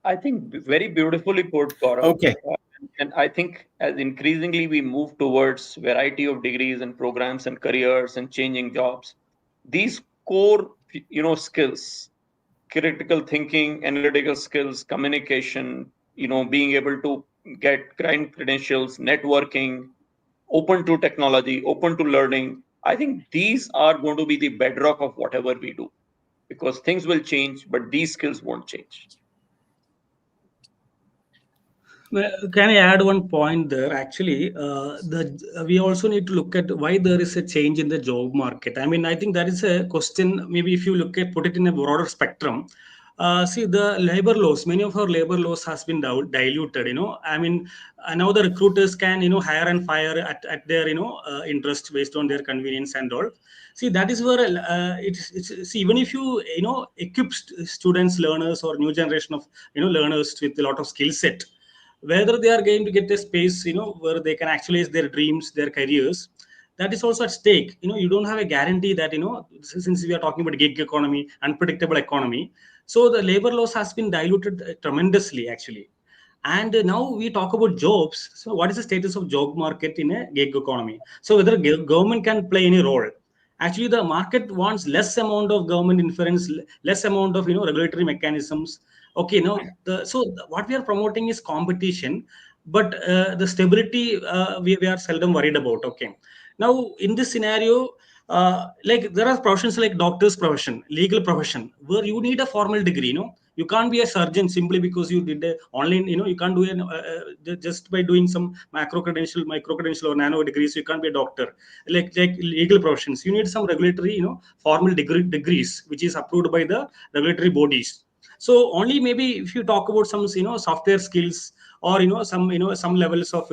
I think very beautifully put, Gaurav. Okay. And I think as increasingly we move towards variety of degrees and programs and careers and changing jobs, these core, skills, critical thinking, analytical skills, communication, being able to get grind credentials, networking, open to technology, open to learning. I think these are going to be the bedrock of whatever we do, because things will change, but these skills won't change. Well, can I add one point there? Actually, the we also need to look at why there is a change in the job market. I mean, I think that is a question. Maybe if you look at put it in a broader spectrum, see the labor laws. Many of our labor laws has been diluted. I mean, now the recruiters can hire and fire at their interest based on their convenience and all. See, that is where it's see, even if you equip students, learners, or new generation of learners with a lot of skill set, whether they are going to get a space where they can actualize their dreams, their careers, that is also at stake. You don't have a guarantee that since we are talking about gig economy, unpredictable economy, so the labor laws has been diluted tremendously actually. And now we talk about jobs. So what is the status of job market in a gig economy? So whether government can play any role? Actually, the market wants less amount of government interference, less amount of regulatory mechanisms. Okay, now what we are promoting is competition, but the stability we are seldom worried about. Okay, now in this scenario, like there are professions like doctor's profession, legal profession, where you need a formal degree. You can't be a surgeon simply because you did a online. You can't do it just by doing some micro credential or nano degrees. You can't be a doctor. Like legal professions, you need some regulatory formal degrees which is approved by the regulatory bodies. So only maybe if you talk about some software skills, or some levels of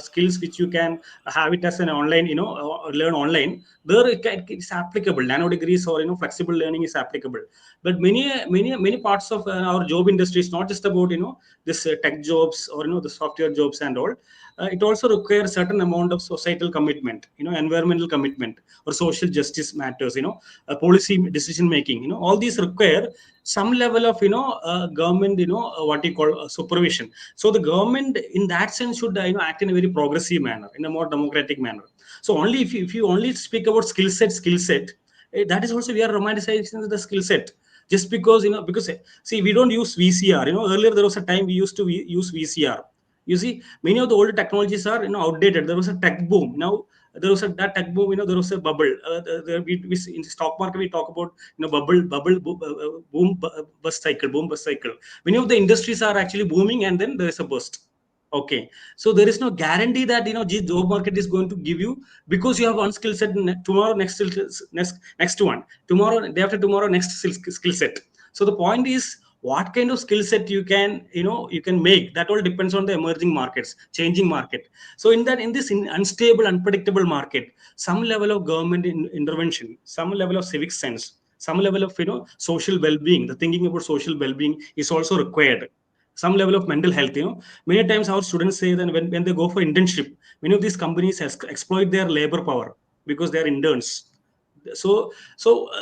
skills which you can have it as an online learn online, there it's applicable. Nano degrees or flexible learning is applicable. But many parts of our job industry is not just about this tech jobs or the software jobs and all. it also requires certain amount of societal commitment, environmental commitment, or social justice matters, policy decision making. All these require some level of government, what you call supervision. So the government in that sense should act in a very progressive manner, in a more democratic manner. So only if you only speak about skill set, that is also we are romanticizing the skill set. Just because because see, we don't use VCR. Earlier there was a time we used to use VCR. You see, many of the older technologies are outdated. There was a tech boom. Now there was that tech boom. There was a bubble. In the stock market we talk about boom bust cycle. Many of the industries are actually booming, and then there is a burst. Okay, so there is no guarantee that the job market is going to give you, because you have one skill set tomorrow, next one tomorrow, day after tomorrow, next skill set. So the point is, what kind of skill set you can you can make, that all depends on the emerging markets, changing market. So in this unstable, unpredictable market, some level of government intervention, some level of civic sense, some level of social well-being, the thinking about social well-being is also required. Some level of mental health. Many times our students say that when they go for internship, many of these companies exploit their labor power because they are interns. So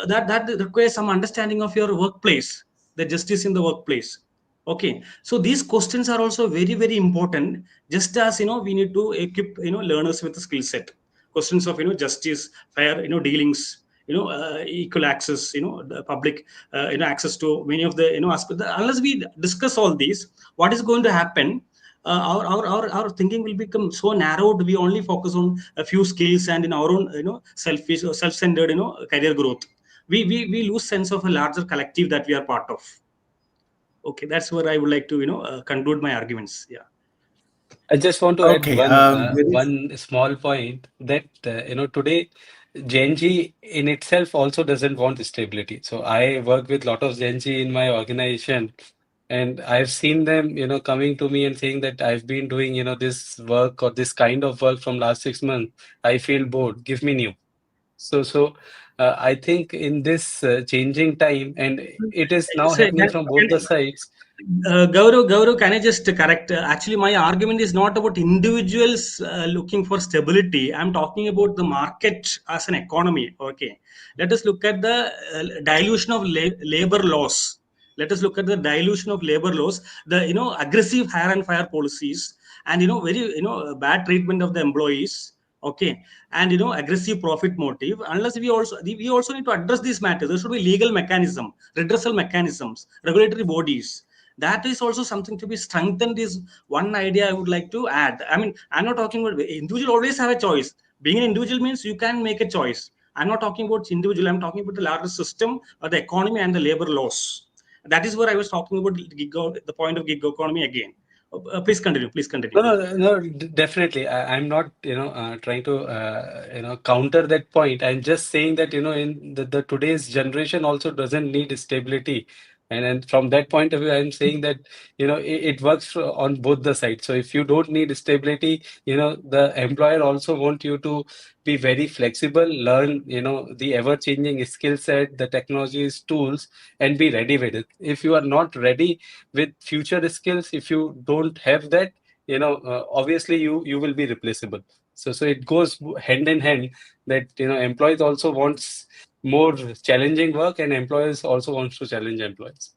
that requires some understanding of your workplace, the justice in the workplace. Okay, so these questions are also very, very important. Just as we need to equip learners with a skill set. Questions of justice, fair dealings, equal access, the public access to many of the aspects. Unless we discuss all these, what is going to happen? Our thinking will become so narrowed. We only focus on a few skills and in our own selfish or self-centered career growth. We lose sense of a larger collective that we are part of. Okay, that's where I would like to conclude my arguments. Yeah. I just want to add Okay. one small point that today Gen Z in itself also doesn't want stability. So I work with a lot of Gen Z in my organization, and I've seen them coming to me and saying that I've been doing this work or this kind of work from last 6 months. I feel bored. Give me new. So I think in this changing time, and it is now So, happening from both the sides. Gaurav, can I just correct? Actually, my argument is not about individuals looking for stability. I'm talking about the market as an economy. Okay, let us look at the dilution of labor laws. Let us look at the dilution of labor laws, the aggressive hire and fire policies, and very bad treatment of the employees. Okay, and aggressive profit motive. Unless we also need to address these matters. There should be legal mechanism, redressal mechanisms, regulatory bodies. That is also something to be strengthened, is one idea I would like to add. I mean, I'm not talking about individual always have a choice. Being an individual means you can make a choice. I'm not talking about individual. I'm talking about the larger system or the economy and the labor laws. That is where I was talking about the point of gig economy again. Please continue. Please continue. No, definitely. I'm not, trying to, counter that point. I'm just saying that, in the today's generation also doesn't need stability. And from that point of view, I'm saying that, it works on both the sides. So if you don't need stability, the employer also want you to be very flexible, learn, the ever-changing skill set, the technologies, tools, and be ready with it. If you are not ready with future skills, if you don't have that, obviously you will be replaceable. So it goes hand in hand that employees also wants more challenging work, and employers also wants to challenge employees.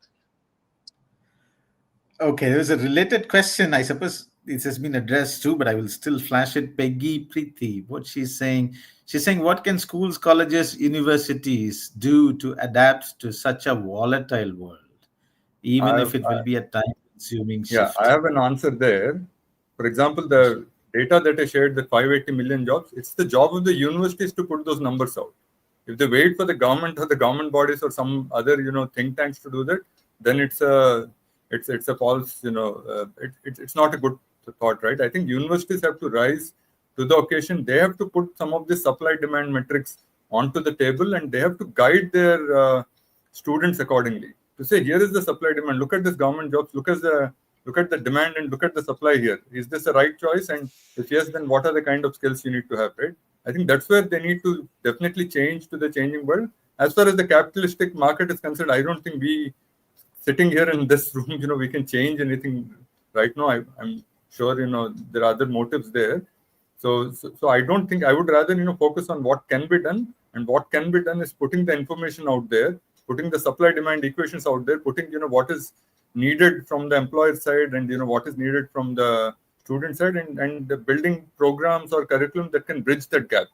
Okay, there was a related question. I suppose this has been addressed too, but I will still flash it. Peggy Preeti, what she's saying, what can schools, colleges, universities do to adapt to such a volatile world, even if it will be a time-consuming shift? I have an answer there. For example, the data that I shared, the 580 million jobs, it's the job of the universities to put those numbers out. If they wait for the government or the government bodies or some other, think tanks to do that, then it's a false, it's not a good thought, right? I think universities have to rise to the occasion. They have to put some of the supply-demand metrics onto the table, and they have to guide their students accordingly. To say, here is the supply-demand. Look at this government jobs. Look at the demand and look at the supply here. Is this the right choice? And if yes, then what are the kind of skills you need to have, right? I think that's where they need to definitely change to the changing world. As far as the capitalistic market is concerned, I don't think we, sitting here in this room, we can change anything right now. I'm sure, there are other motives there. So I don't think, I would rather, focus on what can be done, and what can be done is putting the information out there, putting the supply demand equations out there, putting, what is needed from the employer side, and, what is needed from the student side, and building programs or curriculum that can bridge that gap.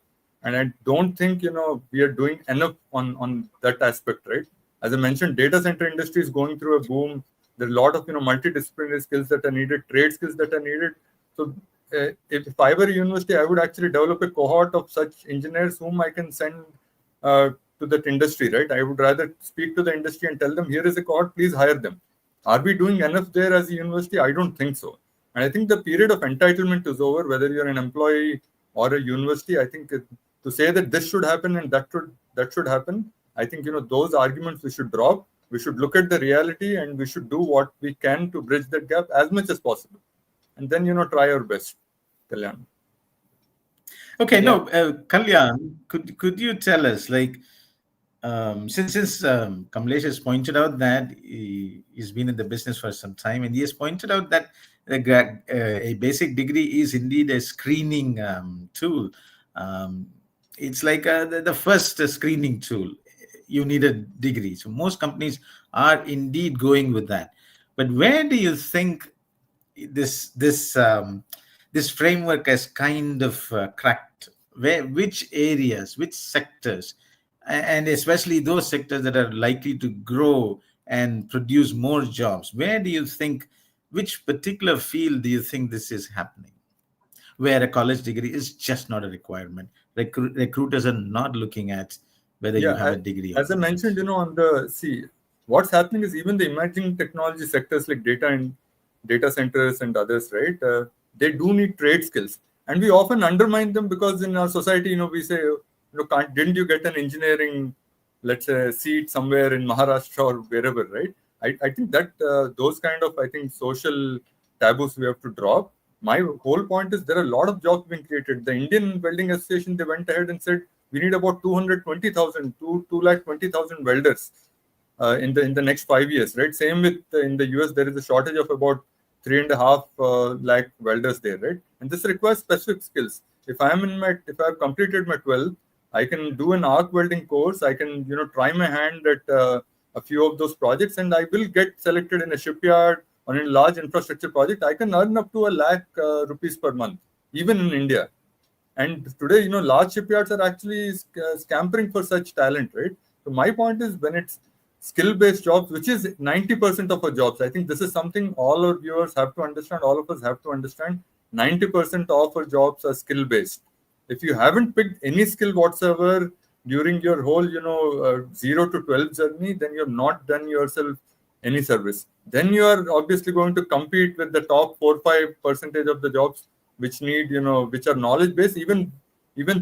And I don't think, we are doing enough on that aspect, right? As I mentioned, data center industry is going through a boom. There are a lot of, multidisciplinary skills that are needed, trade skills that are needed. So if I were a university, I would actually develop a cohort of such engineers whom I can send to that industry, right? I would rather speak to the industry and tell them, here is a cohort, please hire them. Are we doing enough there as a university? I don't think so. And I think the period of entitlement is over, whether you're an employee or a university. I think to say that this should happen and that should happen, I think, those arguments we should drop. We should look at the reality, and we should do what we can to bridge that gap as much as possible. And then, try our best. Kalyan. Okay, no, Kalyan, could you tell us, like, since Kamlesh has pointed out that he's been in the business for some time, and he has pointed out that a basic degree is indeed a screening tool. It's like the first screening tool. You need a degree. So most companies are indeed going with that. But where do you think this framework has kind of cracked? Which areas, which sectors, and especially those sectors that are likely to grow and produce more jobs? Where do you think, which particular field do you think this is happening, where a college degree is just not a requirement? Recruiters are not looking at whether you have a degree. As I mentioned, what's happening is even the emerging technology sectors like data centers and others, right? They do need trade skills, and we often undermine them because in our society, we say, didn't you get an engineering, let's say, seat somewhere in Maharashtra or wherever, right? I think that those kind of, social taboos we have to drop. My whole point is there are a lot of jobs being created. The Indian Welding Association, they went ahead and said, we need about 220,000 to 220,000 welders in the next 5 years, right? Same with in the US, there is a shortage of about 3.5 lakh welders there, right? And this requires specific skills. If I've completed my 12, I can do an arc welding course. I can, try my hand at a few of those projects, and I will get selected in a shipyard or in a large infrastructure project. I can earn up to 1 lakh rupees per month, even in India. And today, large shipyards are actually scampering for such talent, right? So my point is, when it's skill-based jobs, which is 90% of our jobs, I think this is something all our viewers have to understand, all of us have to understand. 90% of our jobs are skill-based. If you haven't picked any skill whatsoever during your whole, 0 to 12 journey, then you've not done yourself any service. Then you are obviously going to compete with the top 4-5% of the jobs which need, which are knowledge-based. Even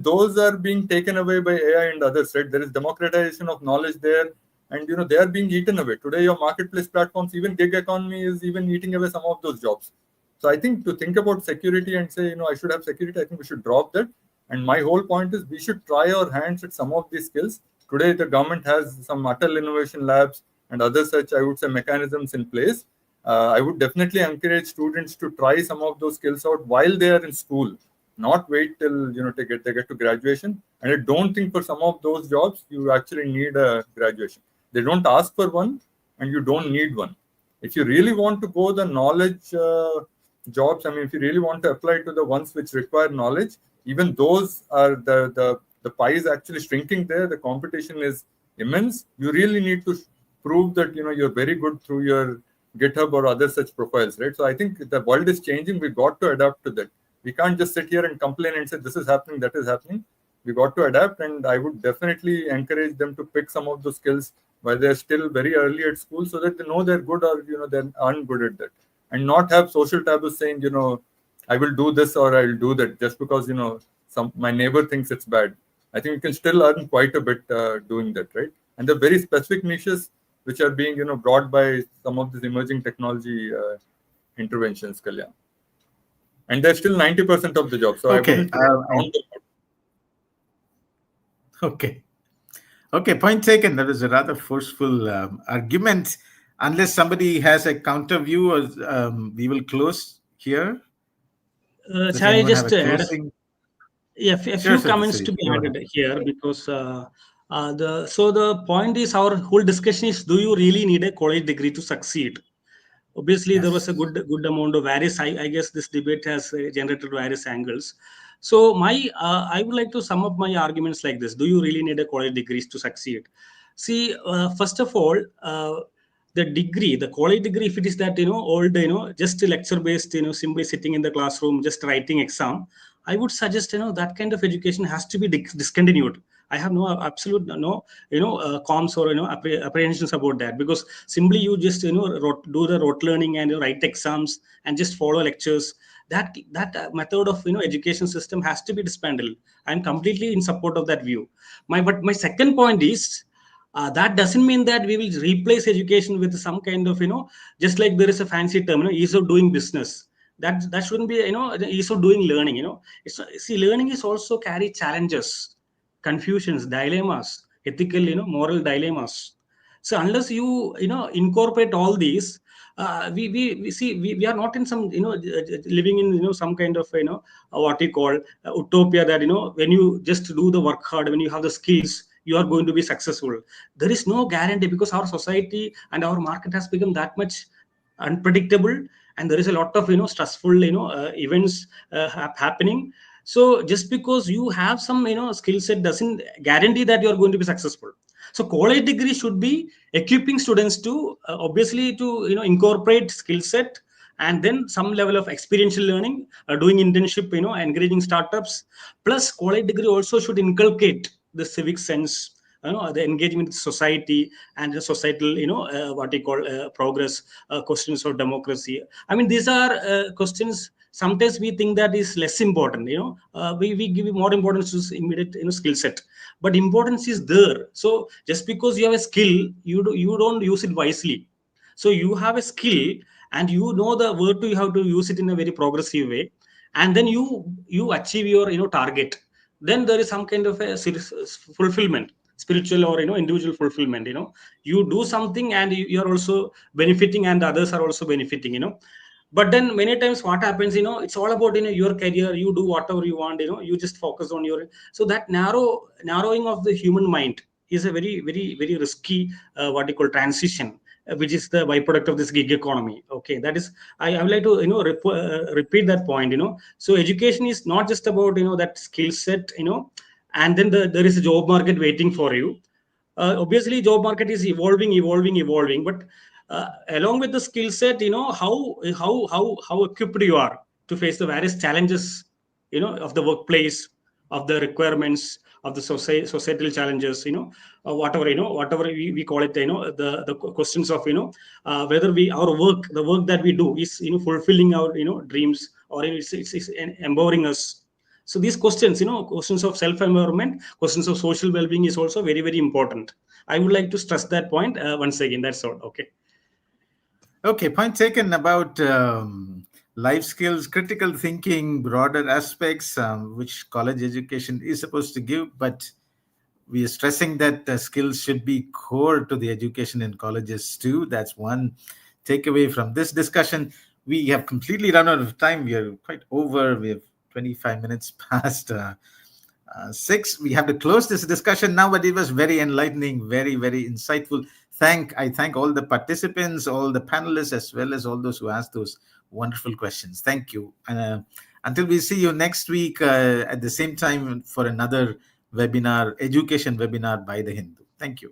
those are being taken away by AI and others, right? There is democratization of knowledge there, and, they are being eaten away. Today, your marketplace platforms, even gig economy is even eating away some of those jobs. So I think to think about security and say, I should have security, I think we should drop that. And my whole point is we should try our hands at some of these skills. Today, the government has some Atal Innovation Labs and other such, I would say, mechanisms in place. I would definitely encourage students to try some of those skills out while they are in school, not wait till, they get to graduation. And I don't think for some of those jobs, you actually need a graduation. They don't ask for one, and you don't need one. If you really want to go the knowledge jobs, if you really want to apply to the ones which require knowledge, even those are the pie is actually shrinking there. The competition is immense. You really need to prove that, you're very good through your GitHub or other such profiles, right? So I think the world is changing. We got to adapt to that. We can't just sit here and complain and say, this is happening, that is happening. We got to adapt, and I would definitely encourage them to pick some of those skills while they're still very early at school, so that they know they're good or, they're ungood at that. And not have social taboos saying, I will do this or I will do that just because, my neighbor thinks it's bad. I think you can still earn quite a bit doing that, right? And the very specific niches which are being, brought by some of these emerging technology interventions, Kalyan. And they're still 90% of the jobs. So okay. Okay, point taken. That is a rather forceful argument. Unless somebody has a counter view, or we will close here. Does Shall I anyone have just a add closing? yeah, a Sure, few sir, comments Sri, to be go ahead. added here because the point is our whole discussion is, do you really need a college degree to succeed? Obviously there was a Yes. good amount of various, I guess this debate has generated various angles. So I would like to sum up my arguments like this: do you really need a college degrees to succeed? See, first of all, the degree, the college degree, if it is that old, just lecture based, simply sitting in the classroom just writing exam, I would suggest that kind of education has to be discontinued. I have no absolute no qualms or apprehensions about that, because simply you just do the rote learning and write exams and just follow lectures. That method of education system has to be dismantled. I'm completely in support of that view. My second point is, that doesn't mean that we will replace education with some kind of just like there is a fancy term, ease of doing business. That shouldn't be the ease of doing learning. See, learning is also carry challenges, confusions, dilemmas, ethical, moral dilemmas. So unless incorporate all these, we see we are not in some living in some kind of what we call utopia, that when you just do the work hard, when you have the skills, you are going to be successful. There is no guarantee, because our society and our market has become that much unpredictable, and there is a lot of stressful events happening. So just because you have some skill set doesn't guarantee that you are going to be successful. So college degree should be equipping students to obviously to incorporate skill set, and then some level of experiential learning, doing internship, encouraging startups. Plus college degree also should inculcate the civic sense, the engagement with society, and the societal what we call progress, questions of democracy. I mean, these are questions sometimes we think that is less important. We give more importance to immediate skill set, but importance is there. So just because you have a skill, you don't use it wisely. So you have a skill, and you know the where to you have to use it in a very progressive way, and then you achieve your target. Then there is some kind of a fulfillment, spiritual or individual fulfillment. You do something, and you are also benefiting, and others are also benefiting. But then many times what happens, it's all about your career. You do whatever you want, you just focus on your. So that narrowing of the human mind is a very very very risky what you call transition, which is the byproduct of this gig economy. Okay, that is, I would like to repeat that point. So education is not just about that skill set, and then there is a job market waiting for you. Obviously job market is evolving, but along with the skill set, how equipped you are to face the various challenges of the workplace, of the requirements of the societal challenges, whatever we call it, the questions of whether we our work the work that we do is fulfilling our dreams, or it's empowering us. So these questions, questions of self-empowerment, questions of social well-being is also very, very important. I would like to stress that point once again. That's all. Okay. Okay, point taken about life skills, critical thinking, broader aspects, which college education is supposed to give, but we are stressing that skills should be core to the education in colleges too. That's one takeaway from this discussion. We have completely run out of time. We are quite over. We have 25 minutes past 6. We have to close this discussion now, but it was very enlightening, very, very insightful. I thank all the participants, all the panelists, as well as all those who asked those wonderful questions. Thank you. And until we see you next week at the same time for another webinar, education webinar by the Hindu. Thank you.